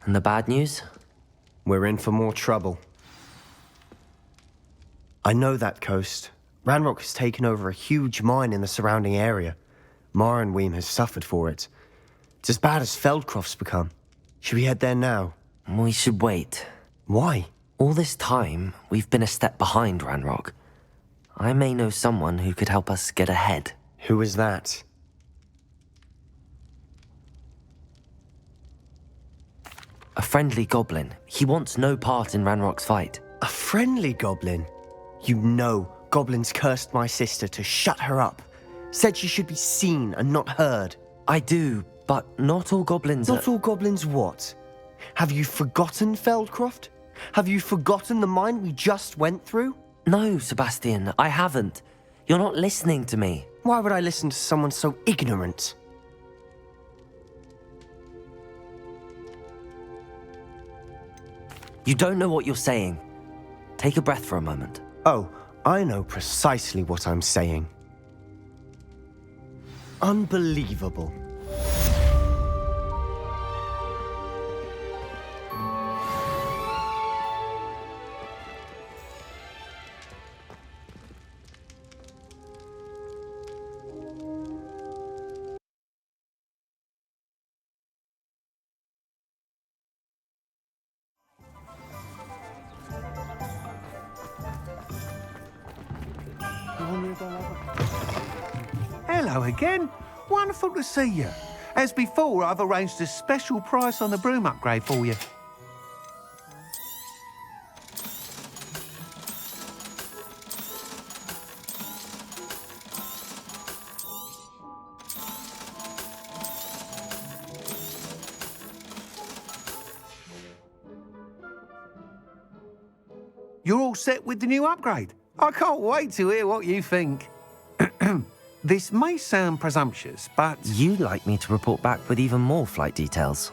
And the bad news? We're in for more trouble. I know that coast. Ranrock has taken over a huge mine in the surrounding area. Marrenweem has suffered for it. It's as bad as Feldcroft's become. Should we head there now? We should wait. Why? All this time, we've been a step behind Ranrock. I may know someone who could help us get ahead. Who is that? A friendly goblin. He wants no part in Ranrock's fight. A friendly goblin? You know goblins cursed my sister to shut her up. Said she should be seen and not heard. I do, but not all goblins Not all goblins what? Have you forgotten Feldcroft? Have you forgotten the mine we just went through? No, Sebastian, I haven't. You're not listening to me. Why would I listen to someone so ignorant? You don't know what you're saying. Take a breath for a moment. Oh, I know precisely what I'm saying. Unbelievable. Hello again. Wonderful to see you. As before, I've arranged a special price on the broom upgrade for you. You're all set with the new upgrade. I can't wait to hear what you think. This may sound presumptuous, but... You'd like me to report back with even more flight details.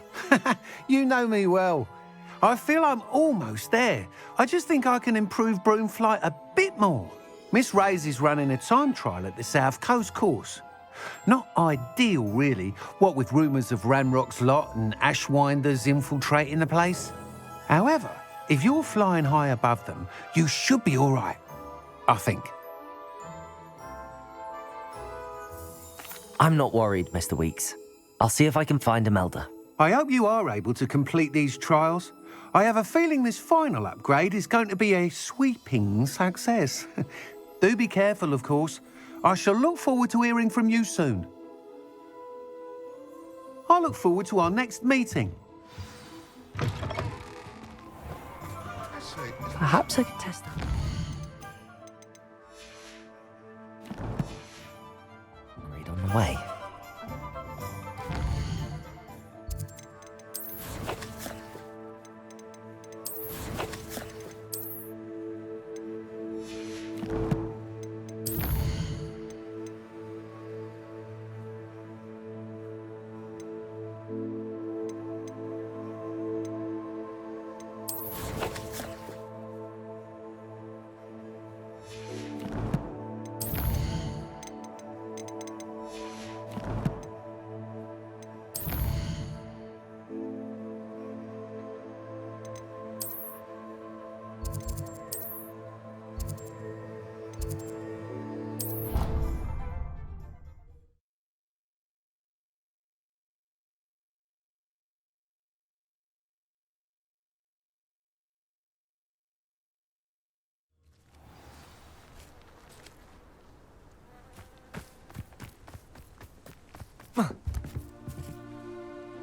You know me well. I feel I'm almost there. I just think I can improve broom flight a bit more. Miss Ray's is running a time trial at the South Coast course. Not ideal, really, what with rumours of Ranrock's lot and Ashwinders infiltrating the place. However, if you're flying high above them, you should be all right, I think. I'm not worried, Mr. Weeks. I'll see if I can find Imelda. I hope you are able to complete these trials. I have a feeling this final upgrade is going to be a sweeping success. Do be careful, of course. I shall look forward to hearing from you soon. I look forward to our next meeting. Perhaps I could test that. Great on the way.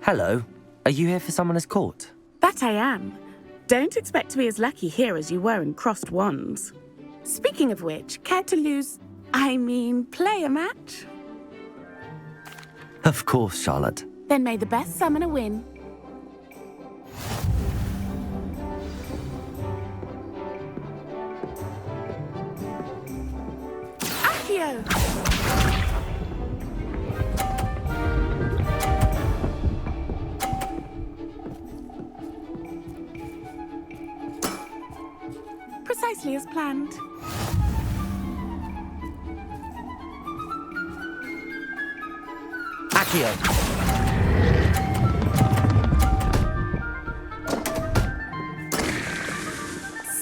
Hello. Are you here for Summoner's Court? That I am. Don't expect to be as lucky here as you were in Crossed Wands. Speaking of which, care to play a match? Of course, Charlotte. Then may the best summoner win. Accio! Precisely as planned. Accio!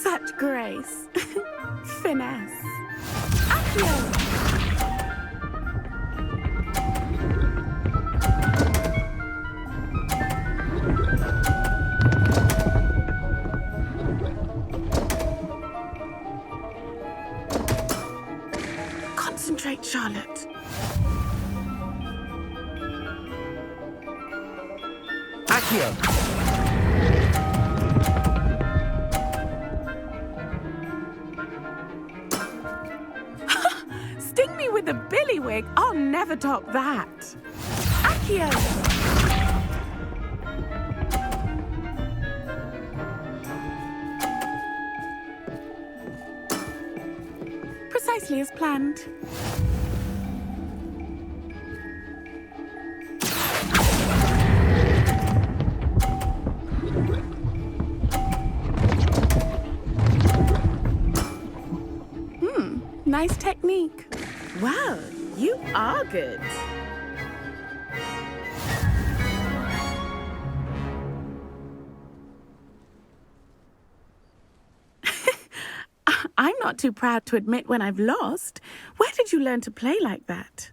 Such grace. Finesse. Accio! Concentrate, Charlotte. Accio! Sting me with a billywig. I'll never top that. Accio! Precisely as planned. Nice technique. Wow, you are good. I'm not too proud to admit when I've lost. Where did you learn to play like that?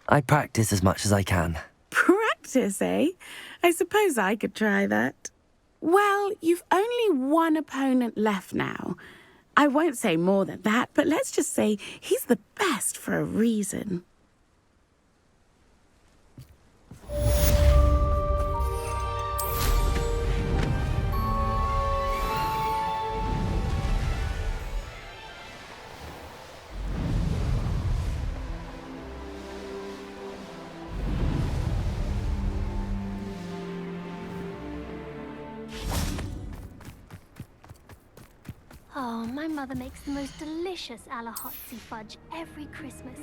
I practice as much as I can. Practice, eh? I suppose I could try that. Well, you've only one opponent left now. I won't say more than that, but let's just say he's the best for a reason. Oh, my mother makes the most delicious Alahotsy fudge every Christmas.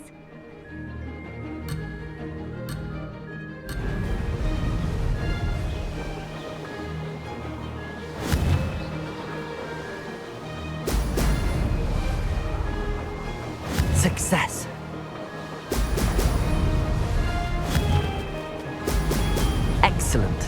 Success. Excellent.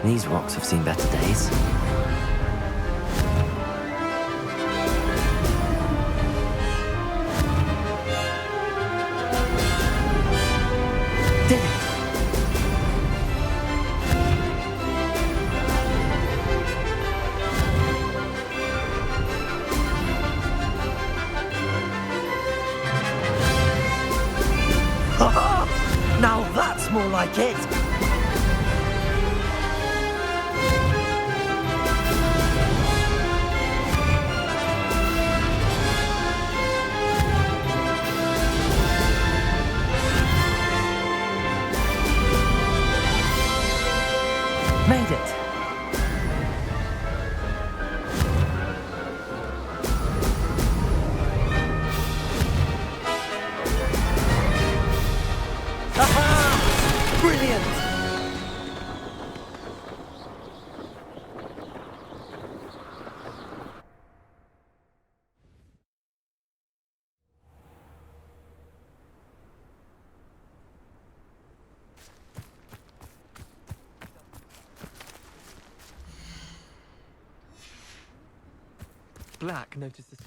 These rocks have seen better days. Did it! Ha-ha! Now that's more like it! Made it! Aha! Brilliant! Black noticed this.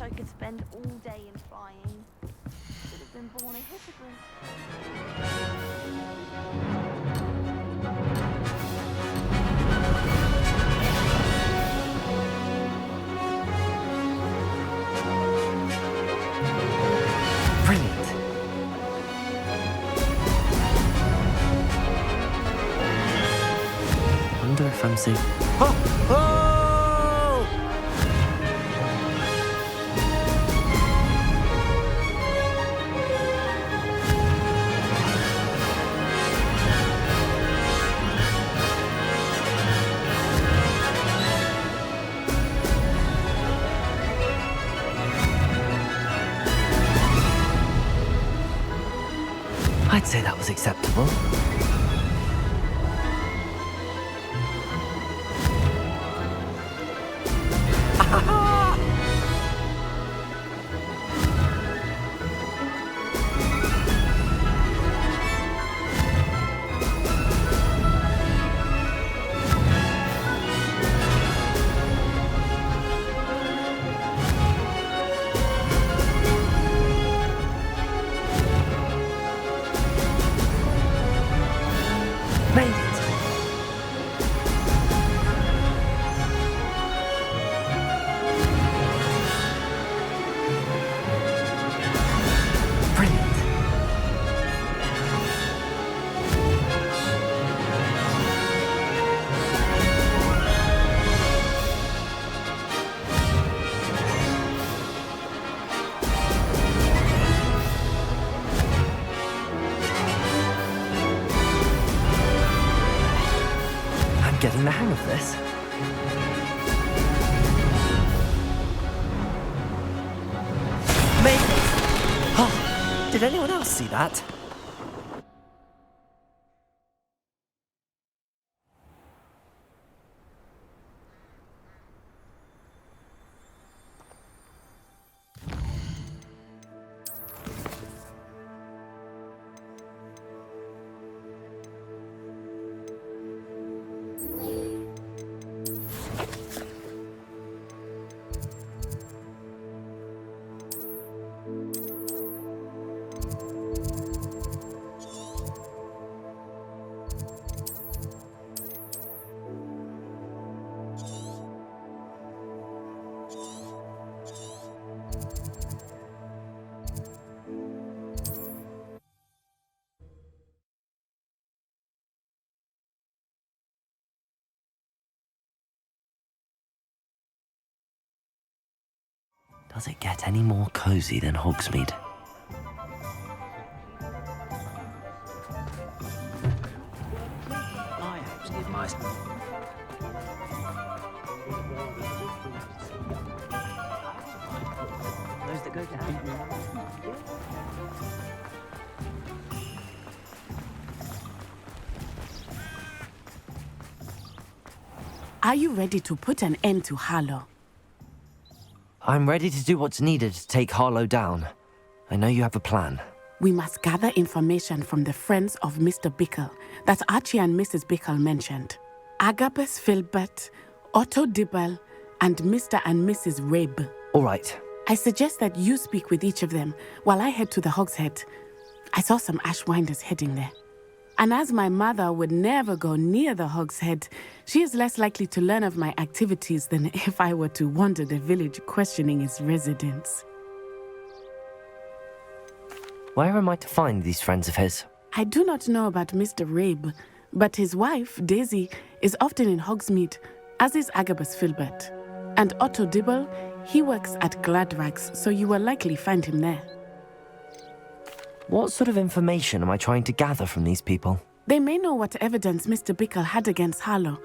I could spend all day in flying. Should have been born a hippogriff. Brilliant. Wonder if I'm safe. Oh! Oh! I'd say that was acceptable. Made it! Brilliant! Getting the hang of this. Made it! Oh, did anyone else see that? Does it get any more cozy than Hogsmeade? I have to give my... Those that go down. Are you ready to put an end to Harlow? I'm ready to do what's needed to take Harlow down. I know you have a plan. We must gather information from the friends of Mr. Bickle that Archie and Mrs. Bickle mentioned. Agabus Filbert, Otto Dibble, and Mr. and Mrs. Rabe. All right. I suggest that you speak with each of them while I head to the Hogshead. I saw some Ashwinders heading there. And as my mother would never go near the Hogshead, she is less likely to learn of my activities than if I were to wander the village questioning its residents. Where am I to find these friends of his? I do not know about Mr. Rabe, but his wife, Daisy, is often in Hogsmeade, as is Agabus Filbert. And Otto Dibble, he works at Gladrags, so you will likely find him there. What sort of information am I trying to gather from these people? They may know what evidence Mr. Bickle had against Harlow,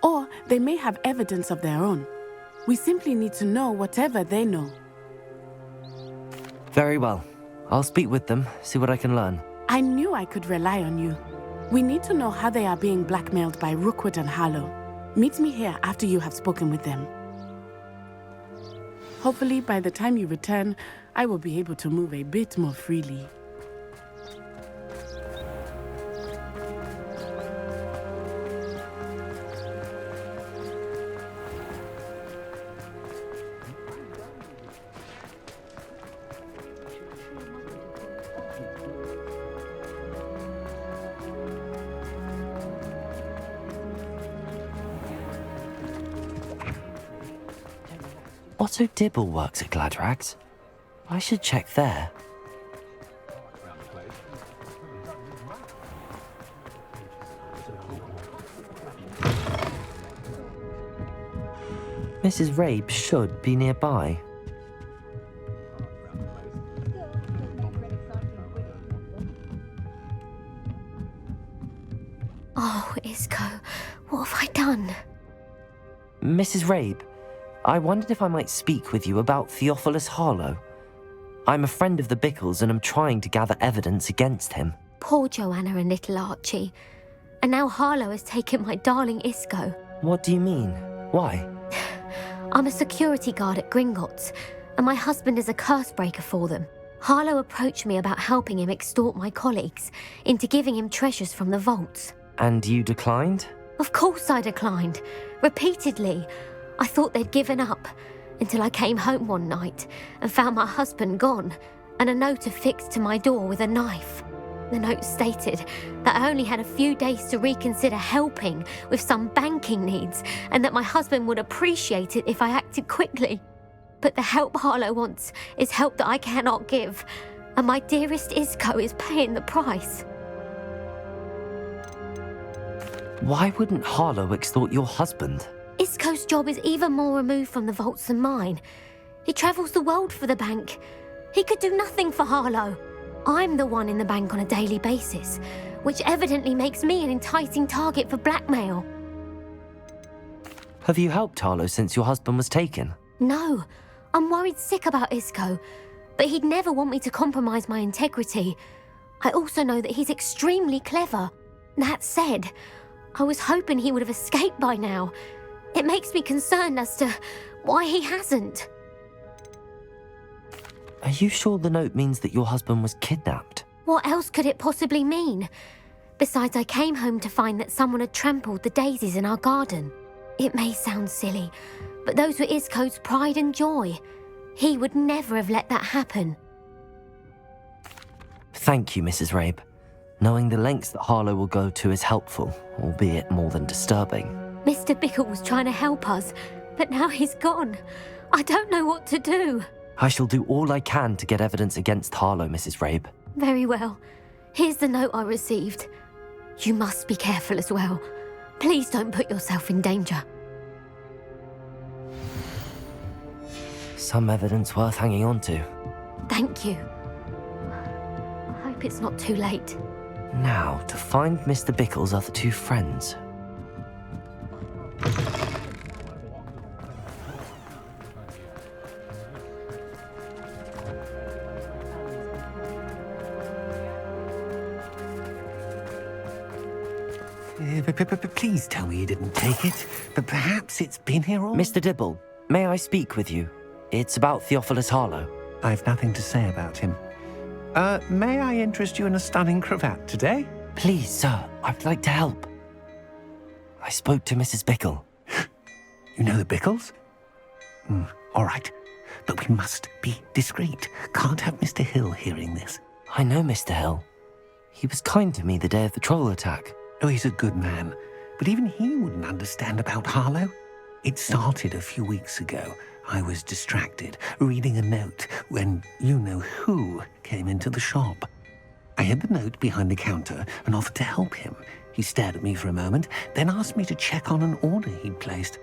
or they may have evidence of their own. We simply need to know whatever they know. Very well. I'll speak with them, see what I can learn. I knew I could rely on you. We need to know how they are being blackmailed by Rookwood and Harlow. Meet me here after you have spoken with them. Hopefully, by the time you return, I will be able to move a bit more freely. Otto Dibble works at Gladrags. I should check there. Mrs. Rabe should be nearby. Oh, Isco, what have I done? Mrs. Rabe, I wondered if I might speak with you about Theophilus Harlow. I'm a friend of the Bickles and am trying to gather evidence against him. Poor Joanna and little Archie. And now Harlow has taken my darling Isco. What do you mean? Why? I'm a security guard at Gringotts, and my husband is a curse breaker for them. Harlow approached me about helping him extort my colleagues into giving him treasures from the vaults. And you declined? Of course I declined. Repeatedly. I thought they'd given up, until I came home one night and found my husband gone, and a note affixed to my door with a knife. The note stated that I only had a few days to reconsider helping with some banking needs, and that my husband would appreciate it if I acted quickly. But the help Harlow wants is help that I cannot give, and my dearest Isco is paying the price. Why wouldn't Harlow extort your husband? Isco's job is even more removed from the vaults than mine. He travels the world for the bank. He could do nothing for Harlow. I'm the one in the bank on a daily basis, which evidently makes me an enticing target for blackmail. Have you helped Harlow since your husband was taken? No, I'm worried sick about Isco, but he'd never want me to compromise my integrity. I also know that he's extremely clever. That said, I was hoping he would have escaped by now. It makes me concerned as to why he hasn't. Are you sure the note means that your husband was kidnapped? What else could it possibly mean? Besides, I came home to find that someone had trampled the daisies in our garden. It may sound silly, but those were Isco's pride and joy. He would never have let that happen. Thank you, Mrs. Rabe. Knowing the lengths that Harlow will go to is helpful, albeit more than disturbing. Mr. Bickle was trying to help us, but now he's gone. I don't know what to do. I shall do all I can to get evidence against Harlow, Mrs. Rabe. Very well. Here's the note I received. You must be careful as well. Please don't put yourself in danger. Some evidence worth hanging on to. Thank you. I hope it's not too late. Now, to find Mr. Bickle's other two friends. Please tell me you didn't take it. But perhaps it's been here all... Mr. Dibble, may I speak with you? It's about Theophilus Harlow. I've nothing to say about him. May I interest you in a stunning cravat today? Please, sir, I'd like to help. I spoke to Mrs. Bickle. You know the Bickles? All right. But we must be discreet. Can't have Mr. Hill hearing this. I know Mr. Hill. He was kind to me the day of the troll attack. Oh, he's a good man. But even he wouldn't understand about Harlow. It started a few weeks ago. I was distracted, reading a note, when you-know-who came into the shop. I hid the note behind the counter and offered to help him. He stared at me for a moment, then asked me to check on an order he'd placed.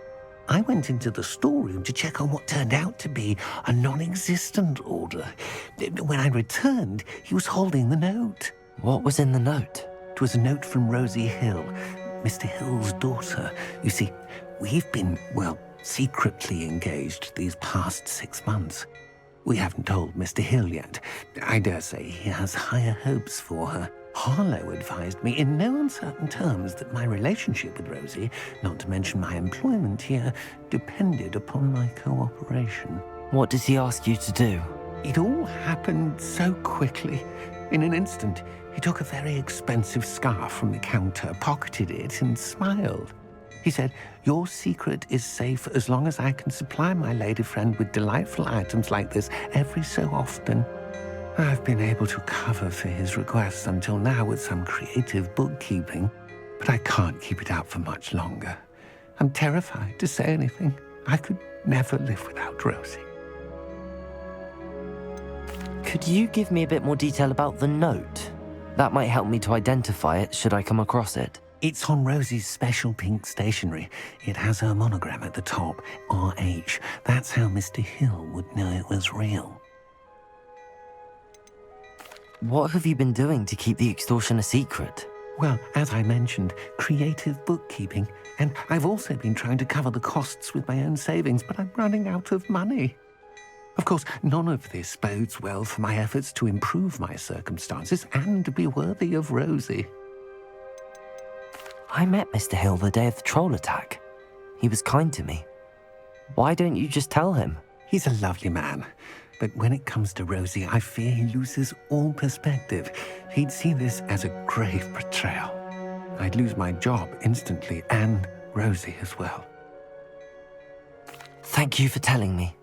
I went into the storeroom to check on what turned out to be a non-existent order. When I returned, he was holding the note. What was in the note? It was a note from Rosie Hill, Mr. Hill's daughter. You see, we've been, secretly engaged these past 6 months. We haven't told Mr. Hill yet. I dare say he has higher hopes for her. Harlow advised me in no uncertain terms that my relationship with Rosie, not to mention my employment here, depended upon my cooperation. What does he ask you to do? It all happened so quickly. In an instant, he took a very expensive scarf from the counter, pocketed it, and smiled. He said, "Your secret is safe as long as I can supply my lady friend with delightful items like this every so often." I've been able to cover for his requests until now with some creative bookkeeping, but I can't keep it out for much longer. I'm terrified to say anything. I could never live without Rosie. Could you give me a bit more detail about the note? That might help me to identify it should I come across it. It's on Rosie's special pink stationery. It has her monogram at the top, RH. That's how Mr. Hill would know it was real. What have you been doing to keep the extortion a secret? Well, as I mentioned, creative bookkeeping. And I've also been trying to cover the costs with my own savings, but I'm running out of money. Of course, none of this bodes well for my efforts to improve my circumstances and be worthy of Rosie. I met Mr. Hill the day of the troll attack. He was kind to me. Why don't you just tell him? He's a lovely man. But when it comes to Rosie, I fear he loses all perspective. He'd see this as a grave betrayal. I'd lose my job instantly, and Rosie as well. Thank you for telling me.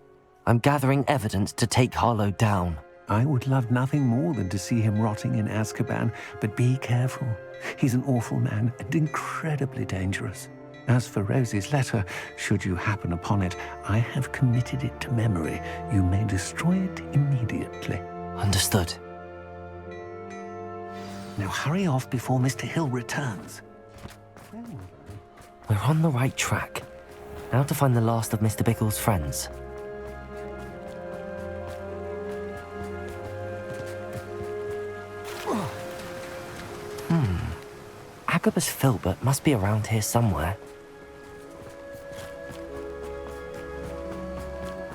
I'm gathering evidence to take Harlow down. I would love nothing more than to see him rotting in Azkaban, but be careful. He's an awful man and incredibly dangerous. As for Rosie's letter, should you happen upon it, I have committed it to memory. You may destroy it immediately. Understood. Now hurry off before Mr. Hill returns. We're on the right track. Now to find the last of Mr. Bickle's friends. Agabus Filbert must be around here somewhere.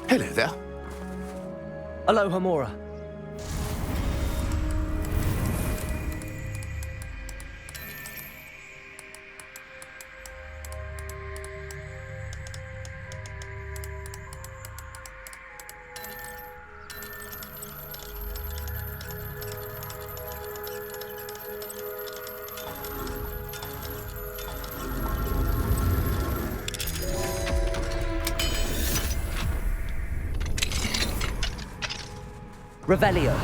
Hello there. Aloha, Mora. Revelio.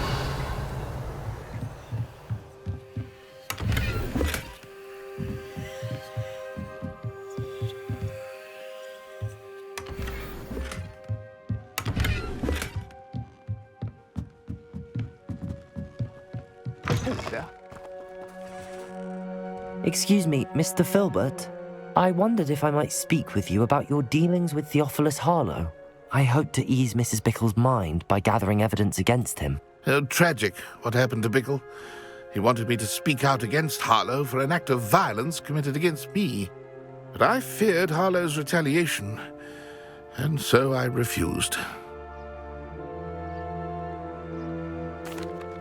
Excuse me, Mr. Filbert. I wondered if I might speak with you about your dealings with Theophilus Harlow. I hoped to ease Mrs. Bickle's mind by gathering evidence against him. Tragic, what happened to Bickle. He wanted me to speak out against Harlow for an act of violence committed against me. But I feared Harlow's retaliation, and so I refused.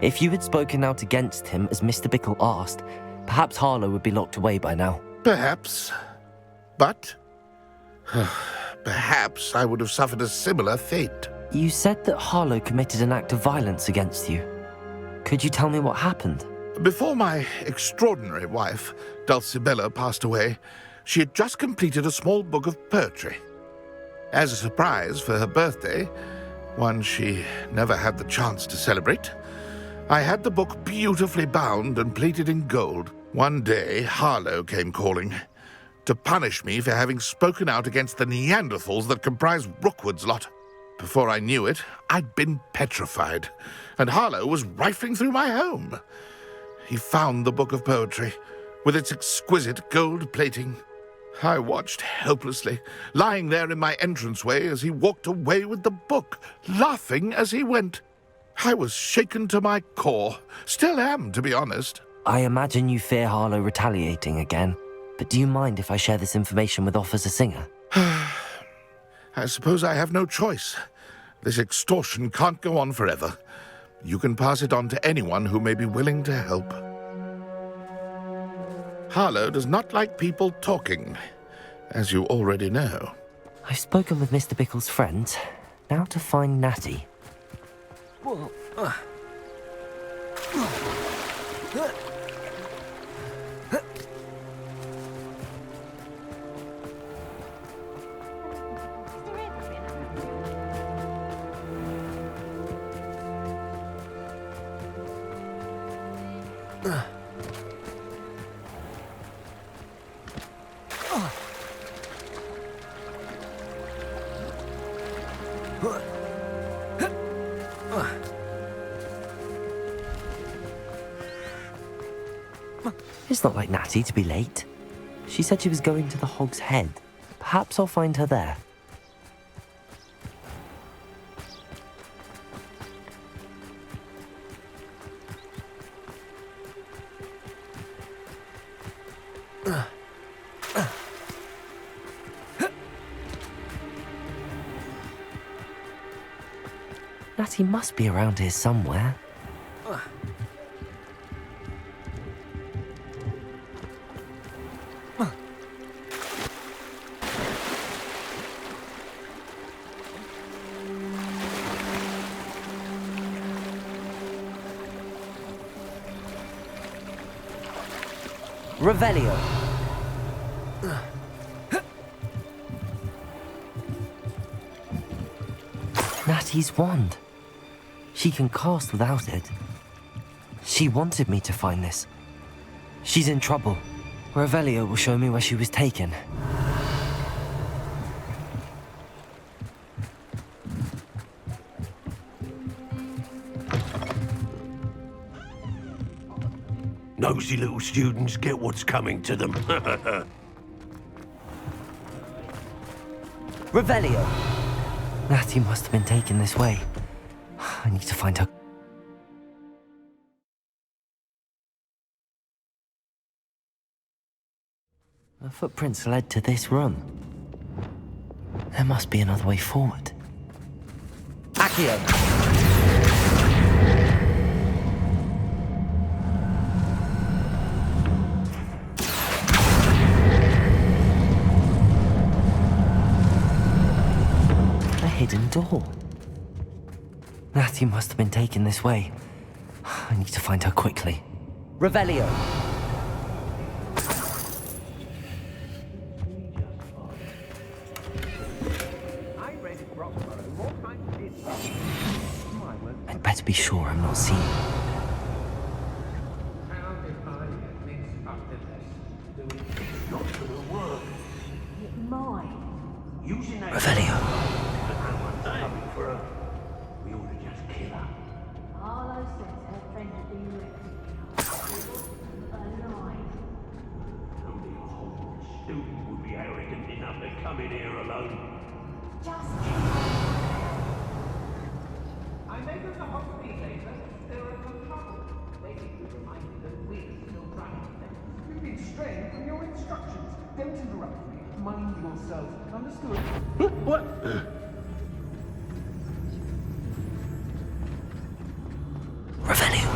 If you had spoken out against him as Mr. Bickle asked, perhaps Harlow would be locked away by now. Perhaps. But perhaps I would have suffered a similar fate. You said that Harlow committed an act of violence against you. Could you tell me what happened? Before my extraordinary wife, Dulcibella, passed away, she had just completed a small book of poetry. As a surprise for her birthday, one she never had the chance to celebrate, I had the book beautifully bound and plated in gold. One day, Harlow came calling to punish me for having spoken out against the Neanderthals that comprise Rookwood's lot. Before I knew it, I'd been petrified, and Harlow was rifling through my home. He found the book of poetry, with its exquisite gold plating. I watched helplessly, lying there in my entranceway as he walked away with the book, laughing as he went. I was shaken to my core. Still am, to be honest. I imagine you fear Harlow retaliating again, but do you mind if I share this information with Officer Singer? I suppose I have no choice. This extortion can't go on forever. You can pass it on to anyone who may be willing to help. Harlow does not like people talking, as you already know. I've spoken with Mr. Bickle's friends. Now to find Natty. It's not like Natty to be late. She said she was going to the Hog's Head. Perhaps I'll find her there. Natty must be around here somewhere. Revelio. Natty's wand. She can cast without it. She wanted me to find this. She's in trouble. Revelio will show me where she was taken. Nosy little students get what's coming to them. Revelio! Natty must have been taken this way. I need to find her. Her footprints led to this room. There must be another way forward. Accio! Hidden door. Natty must have been taken this way. I need to find her quickly. Revelio. I'd better be sure I'm not seen. Revelio. We ought to just kill her. Harlow says her friend will be alive. Only a Hogwarts student would be arrogant enough to come in here alone. Just I may go to hospital later. There are some trouble. Basically reminded that we're still trying to think. You've been straying from your instructions. Don't interrupt me. Mind yourself. Understood? What? Revelio.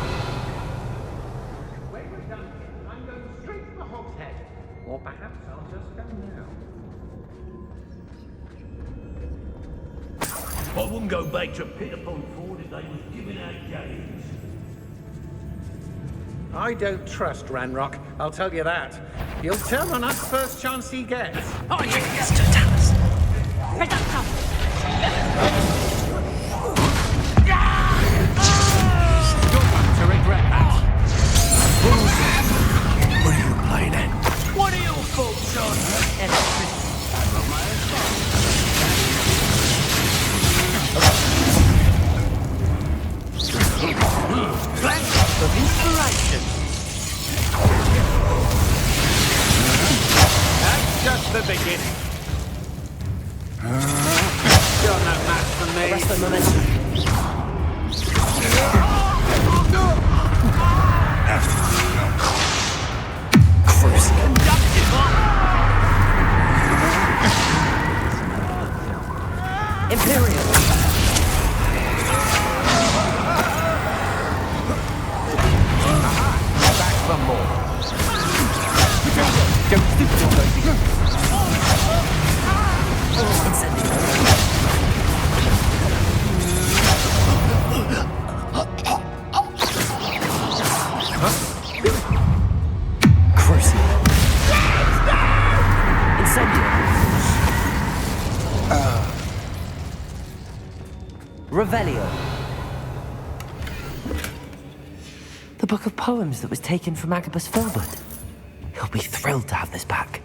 When we're done here, I'm going straight to the Hog's Head. Or perhaps I'll just go now. I wouldn't go back to Pierpont Ford if they was giving out games. I don't trust Ranrock, I'll tell you that. He'll turn on us first chance he gets. Oh, yes! Pick up, come! You're going to regret that. What are you playing at? What are your thoughts on electricity? Flash of inspiration. That's just the beginning. You're no match for me. Arrest the momentum. Imperial. Back for more. Revelio. The book of poems that was taken from Agabus Filbert. He'll be thrilled to have this back.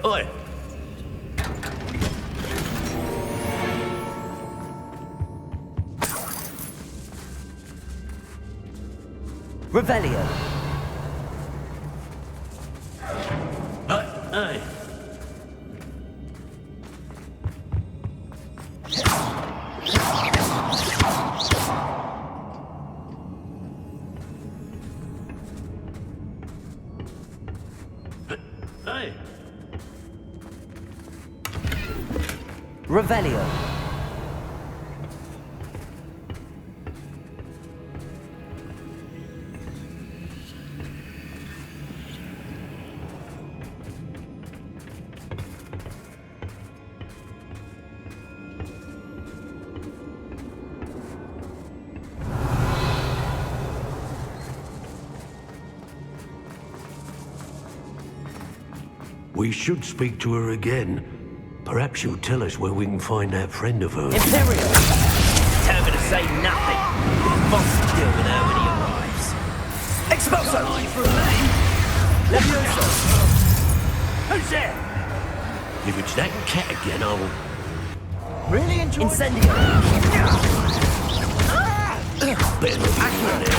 Oi! Revelio. Hey! Hey! Revelio. We should speak to her again. Perhaps she'll tell us where we can find that friend of hers. Imperial. Tell me to say nothing. Boss will deal with her when he arrives. Expulso! Levioso! Who's there? If it's that cat again, I'll... Really enjoy Incendio. Better look at it.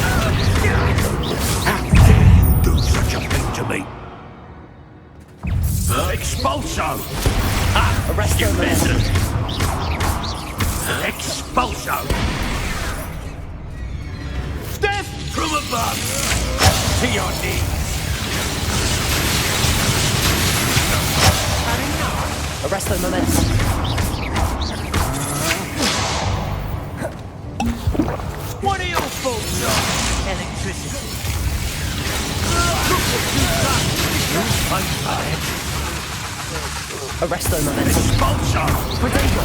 How dare you do such a thing to me? Expulso! Ah, Arrest you him. bastard! Expulso! Death from above! To your knees! Arrest the momentum. What are your thoughts on electricity? Arrest the momentum. Expulso! Protego.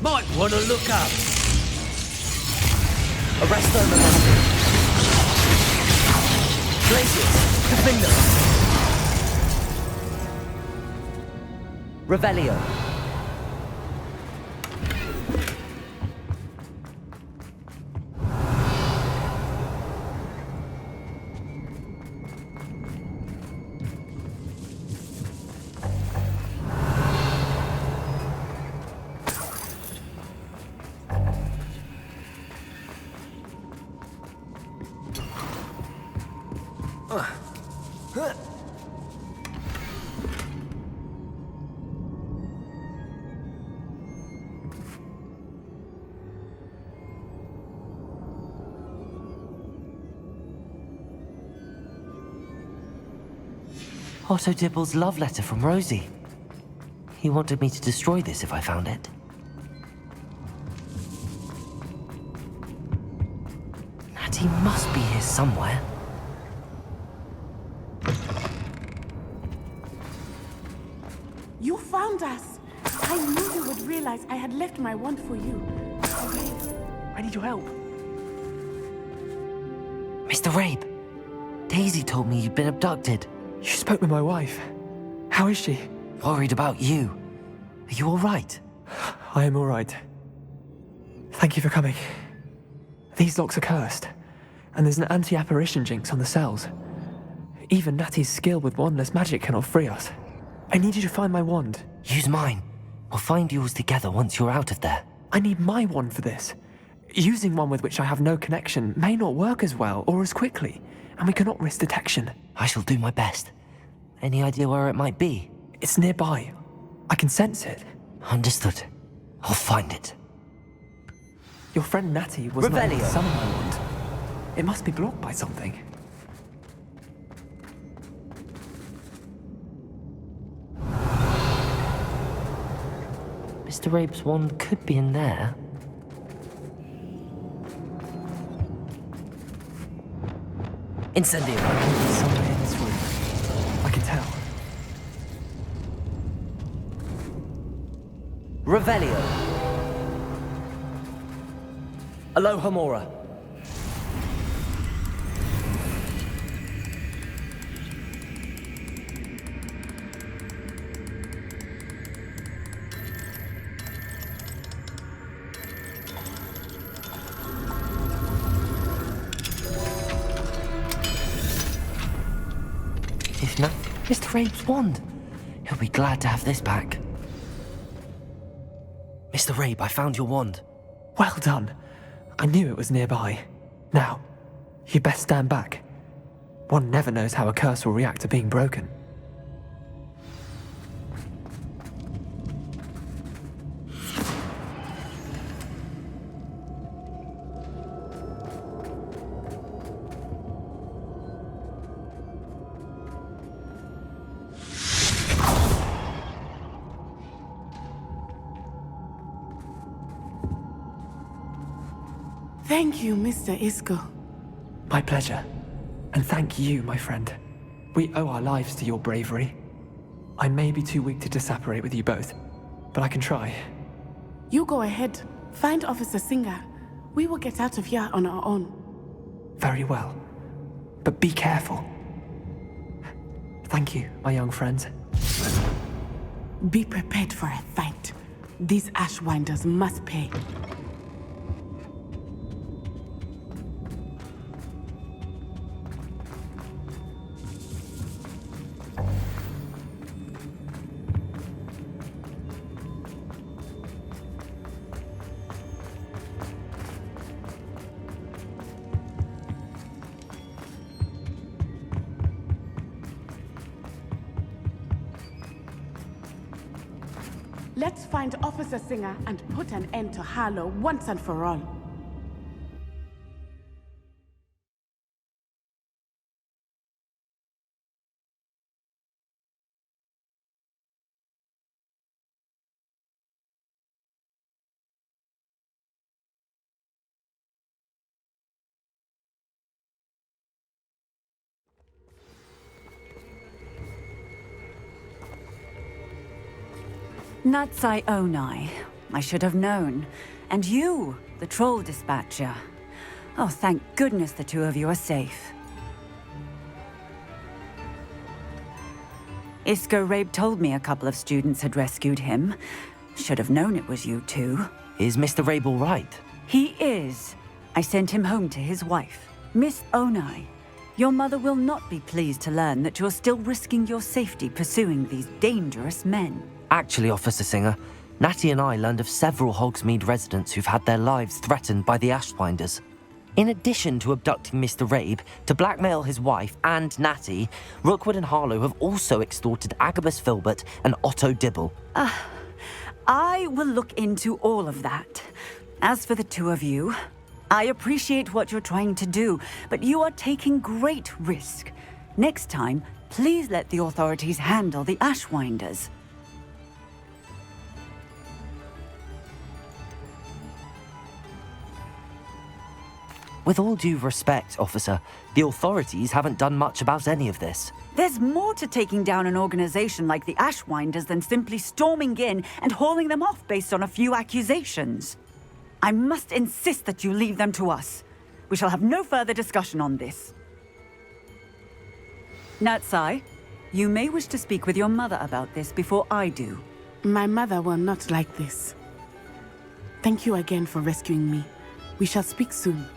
Might want to look up. Arrest the momentum. Glacius. Defender. Revelio. Otto Dibble's love letter from Rosie. He wanted me to destroy this if I found it. Natty must be here somewhere. You found us! I knew you would realize I had left my wand for you. I need your help. Mr. Rabe, Daisy told me you'd been abducted. You spoke with my wife. How is she? Worried about you. Are you all right? I am all right. Thank you for coming. These locks are cursed, and there's an anti-apparition jinx on the cells. Even Natty's skill with wandless magic cannot free us. I need you to find my wand. Use mine. We'll find yours together once you're out of there. I need my wand for this. Using one with which I have no connection may not work as well or as quickly, and we cannot risk detection. I shall do my best. Any idea where it might be? It's nearby. I can sense it. Understood. I'll find it. Your friend Natty was not able to Revelio. summon my wand. It must be blocked by something. Mr. Rabe's wand could be in there. Incendio. Somewhere in this room. I can tell. Revelio. Alohomora. If not, Mr. Rabe's wand. He'll be glad to have this back. Mr. Rabe, I found your wand. Well done. I knew it was nearby. Now, you best stand back. One never knows how a curse will react to being broken. Thank you, Mr. Isco. My pleasure. And thank you, my friend. We owe our lives to your bravery. I may be too weak to disapparate with you both, but I can try. You go ahead. Find Officer Singer. We will get out of here on our own. Very well. But be careful. Thank you, my young friends. Be prepared for a fight. These Ashwinders must pay. Let's find Officer Singer and put an end to Harlow once and for all. Natsai Onai. I should have known. And you, the troll dispatcher. Oh, thank goodness the two of you are safe. Isco Rabe told me a couple of students had rescued him. Should have known it was you two. Is Mr. Rabe all right? He is. I sent him home to his wife, Miss Onai. Your mother will not be pleased to learn that you're still risking your safety pursuing these dangerous men. Actually, Officer Singer, Natty and I learned of several Hogsmeade residents who've had their lives threatened by the Ashwinders. In addition to abducting Mr. Rabe to blackmail his wife and Natty, Rookwood and Harlow have also extorted Agabus Filbert and Otto Dibble. I will look into all of that. As for the two of you, I appreciate what you're trying to do, but you are taking great risk. Next time, Please let the authorities handle the Ashwinders. With all due respect, officer, the authorities haven't done much about any of this. There's more to taking down an organization like the Ashwinders than simply storming in and hauling them off based on a few accusations. I must insist that you leave them to us. We shall have no further discussion on this. Natsai, you may wish to speak with your mother about this before I do. My mother will not like this. Thank you again for rescuing me. We shall speak soon.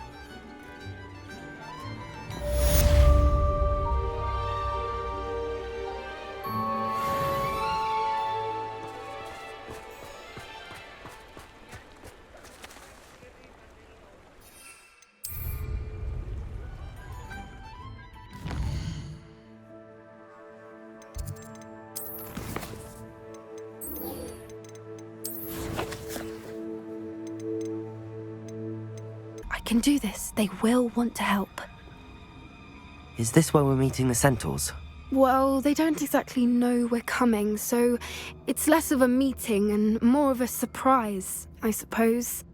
I can do this. They will want to help. Is this where we're meeting the Centaurs? Well, they don't exactly know we're coming, so it's less of a meeting and more of a surprise, I suppose.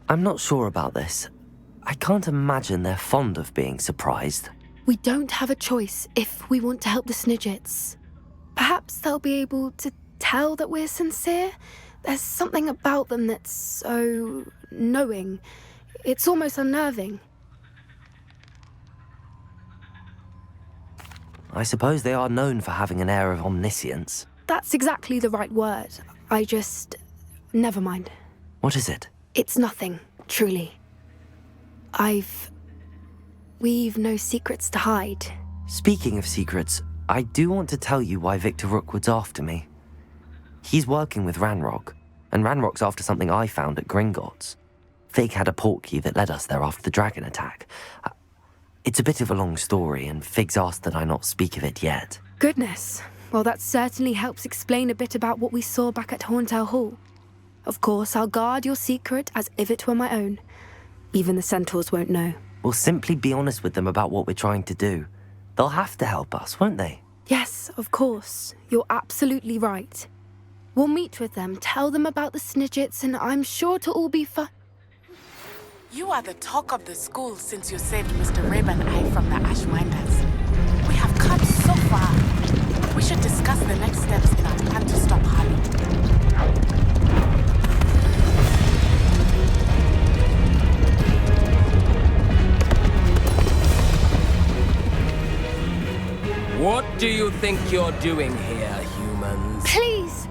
I'm not sure about this. I can't imagine they're fond of being surprised. We don't have a choice if we want to help the Snidgets. Perhaps they'll be able to tell that we're sincere. There's something about them that's so knowing. It's almost unnerving. I suppose they are known for having an air of omniscience. That's exactly the right word. Never mind. What is it? It's nothing, truly. We've no secrets to hide. Speaking of secrets, I do want to tell you why Victor Rookwood's after me. He's working with Ranrock, and Ranrock's after something I found at Gringotts. Fig had a portkey that led us there after the dragon attack. It's a bit of a long story, and Fig's asked that I not speak of it yet. Goodness. Well, that certainly helps explain a bit about what we saw back at Horntail Hall. Of course, I'll guard your secret as if it were my own. Even the Centaurs won't know. We'll simply be honest with them about what we're trying to do. They'll have to help us, won't they? Yes, of course. You're absolutely right. We'll meet with them, tell them about the Snidgets, and I'm sure it'll all be fun. You are the talk of the school since you saved Mr. Rabe and I from the Ashwinders. We have come so far. We should discuss the next steps in our plan to stop Harley. What do you think you're doing here, humans? Please!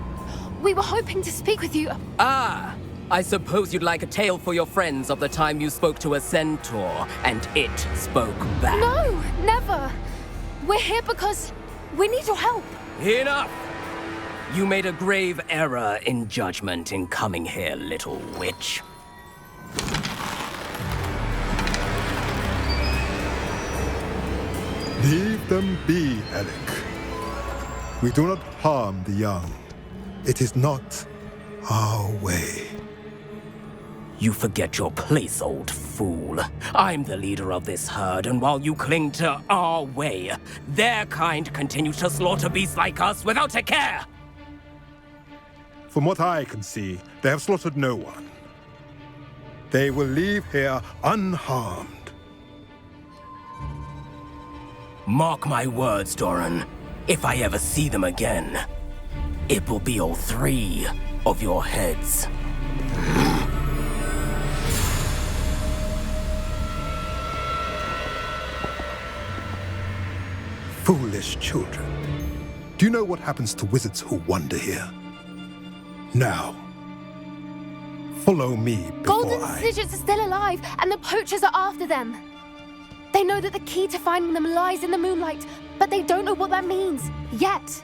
We were hoping to speak with you. Ah! I suppose you'd like a tale for your friends of the time you spoke to a centaur, and it spoke back. No, never. We're here because we need your help. Enough! You made a grave error in judgment in coming here, little witch. Leave them be, Alec. We do not harm the young. It is not our way. You forget your place, old fool. I'm the leader of this herd, and while you cling to our way, their kind continue to slaughter beasts like us without a care! From what I can see, they have slaughtered no one. They will leave here unharmed. Mark my words, Doran. If I ever see them again, it will be all three of your heads. Foolish children. Do you know what happens to wizards who wander here? Now, follow me before Golden Snidgets are still alive, and the Poachers are after them. They know that the key to finding them lies in the moonlight, but they don't know what that means, yet.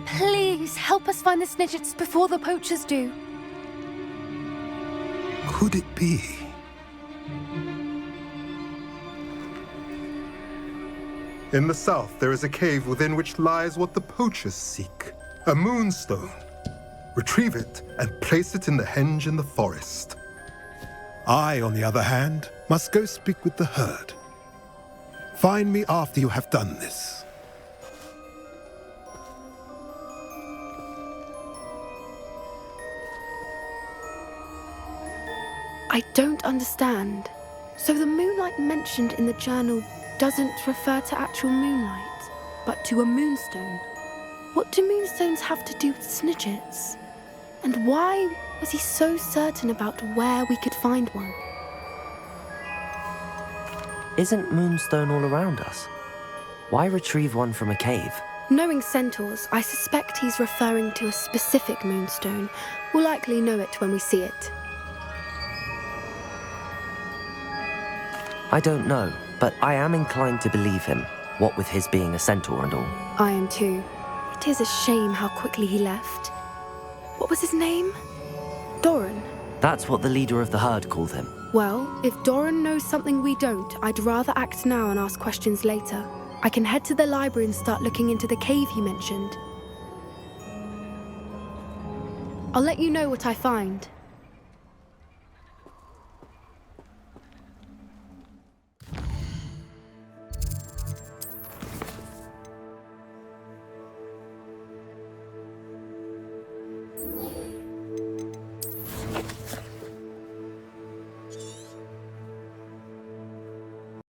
Please, help us find the Snidgets before the Poachers do. Could it be? In the south, there is a cave within which lies what the Poachers seek. A moonstone. Retrieve it and place it in the henge in the forest. I, on the other hand, must go speak with the herd. Find me after you have done this. I don't understand. So the moonlight mentioned in the journal doesn't refer to actual moonlight, but to a moonstone. What do moonstones have to do with Snidgets? And why was he so certain about where we could find one? Isn't moonstone all around us? Why retrieve one from a cave? Knowing centaurs, I suspect he's referring to a specific moonstone. We'll likely know it when we see it. I don't know, but I am inclined to believe him, what with his being a centaur and all. I am too. It is a shame how quickly he left. What was his name? Doran? That's what the leader of the herd called him. Well, if Doran knows something we don't, I'd rather act now and ask questions later. I can head to the library and start looking into the cave he mentioned. I'll let you know what I find.